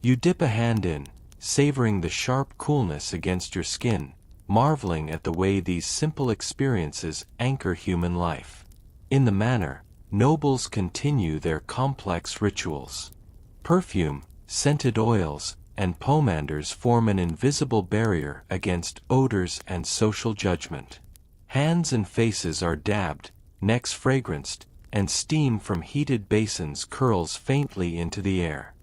You dip a hand in, savoring the sharp coolness against your skin, marveling at the way these simple experiences anchor human life. In the manner, nobles continue their complex rituals. Perfume, scented oils, and pomanders form an invisible barrier against odors and social judgment. Hands and faces are dabbed, necks fragranced, and steam from heated basins curls faintly into the air.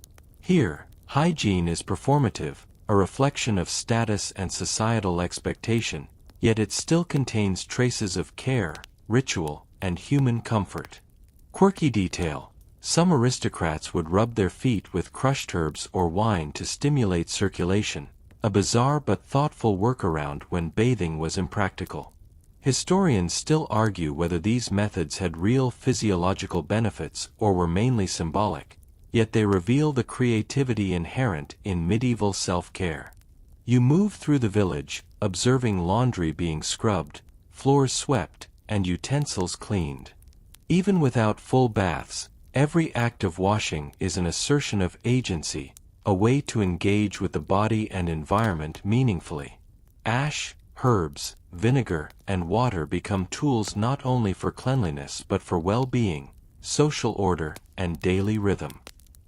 Here, hygiene is performative, a reflection of status and societal expectation, yet it still contains traces of care, ritual, and human comfort. Quirky detail. Some aristocrats would rub their feet with crushed herbs or wine to stimulate circulation, a bizarre but thoughtful workaround when bathing was impractical. Historians still argue whether these methods had real physiological benefits or were mainly symbolic, yet they reveal the creativity inherent in medieval self-care. You move through the village, observing laundry being scrubbed, floors swept, and utensils cleaned. Even without full baths, every act of washing is an assertion of agency, a way to engage with the body and environment meaningfully. Ash, herbs, vinegar, and water become tools not only for cleanliness but for well-being, social order, and daily rhythm.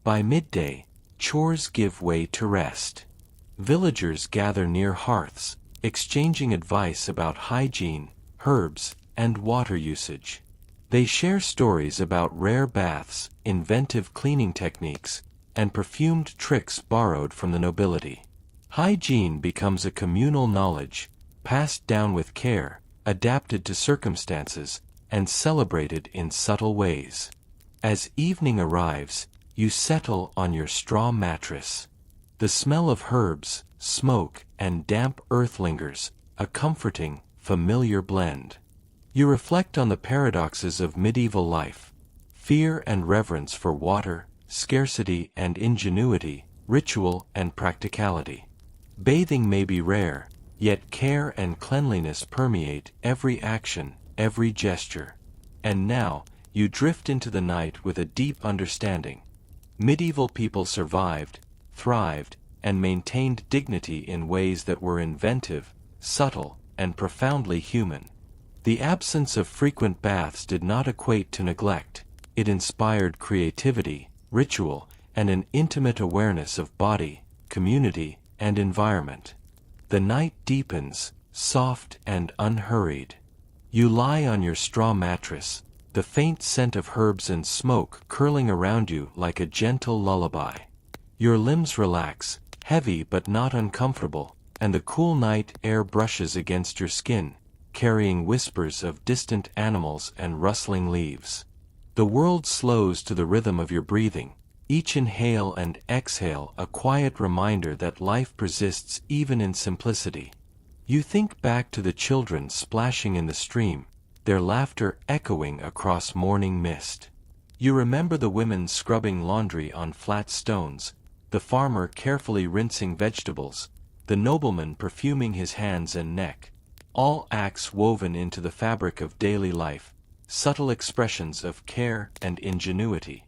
By midday, chores give way to rest. Villagers gather near hearths, exchanging advice about hygiene, herbs, and water usage. They share stories about rare baths, inventive cleaning techniques, and perfumed tricks borrowed from the nobility. Hygiene becomes a communal knowledge, passed down with care, adapted to circumstances, and celebrated in subtle ways. As evening arrives, you settle on your straw mattress. The smell of herbs, smoke, and damp earth lingers, a comforting, familiar blend. You reflect on the paradoxes of medieval life: fear and reverence for water, scarcity and ingenuity, ritual and practicality. Bathing may be rare, yet care and cleanliness permeate every action, every gesture. And now, you drift into the night with a deep understanding. Medieval people survived, thrived, and maintained dignity in ways that were inventive, subtle, and profoundly human. The absence of frequent baths did not equate to neglect. It inspired creativity, ritual, and an intimate awareness of body, community, and environment. The night deepens, soft and unhurried. You lie on your straw mattress, the faint scent of herbs and smoke curling around you like a gentle lullaby. Your limbs relax, heavy but not uncomfortable, and the cool night air brushes against your skin, carrying whispers of distant animals and rustling leaves. The world slows to the rhythm of your breathing, each inhale and exhale a quiet reminder that life persists even in simplicity. You think back to the children splashing in the stream, their laughter echoing across morning mist. You remember the women scrubbing laundry on flat stones, the farmer carefully rinsing vegetables, the nobleman perfuming his hands and neck, all acts woven into the fabric of daily life, subtle expressions of care and ingenuity.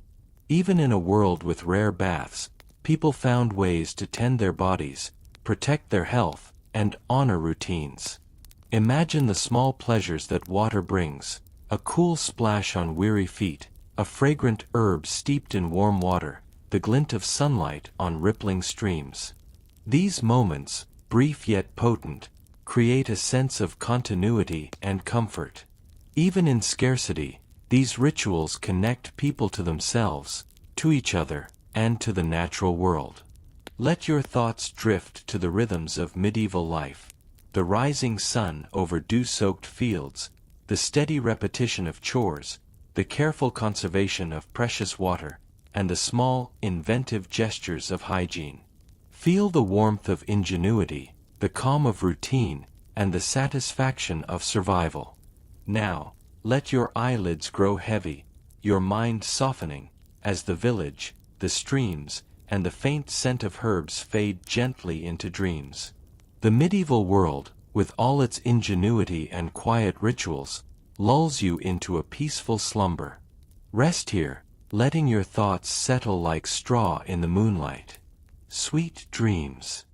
Even in a world with rare baths, people found ways to tend their bodies, protect their health, and honor routines. Imagine the small pleasures that water brings: a cool splash on weary feet, a fragrant herb steeped in warm water, the glint of sunlight on rippling streams. These moments, brief yet potent, create a sense of continuity and comfort. Even in scarcity, these rituals connect people to themselves, to each other, and to the natural world. Let your thoughts drift to the rhythms of medieval life: the rising sun over dew-soaked fields, the steady repetition of chores, the careful conservation of precious water, and the small, inventive gestures of hygiene. Feel the warmth of ingenuity, the calm of routine, and the satisfaction of survival. Now, let your eyelids grow heavy, your mind softening, as the village, the streams, and the faint scent of herbs fade gently into dreams. The medieval world, with all its ingenuity and quiet rituals, lulls you into a peaceful slumber. Rest here, letting your thoughts settle like straw in the moonlight. Sweet dreams.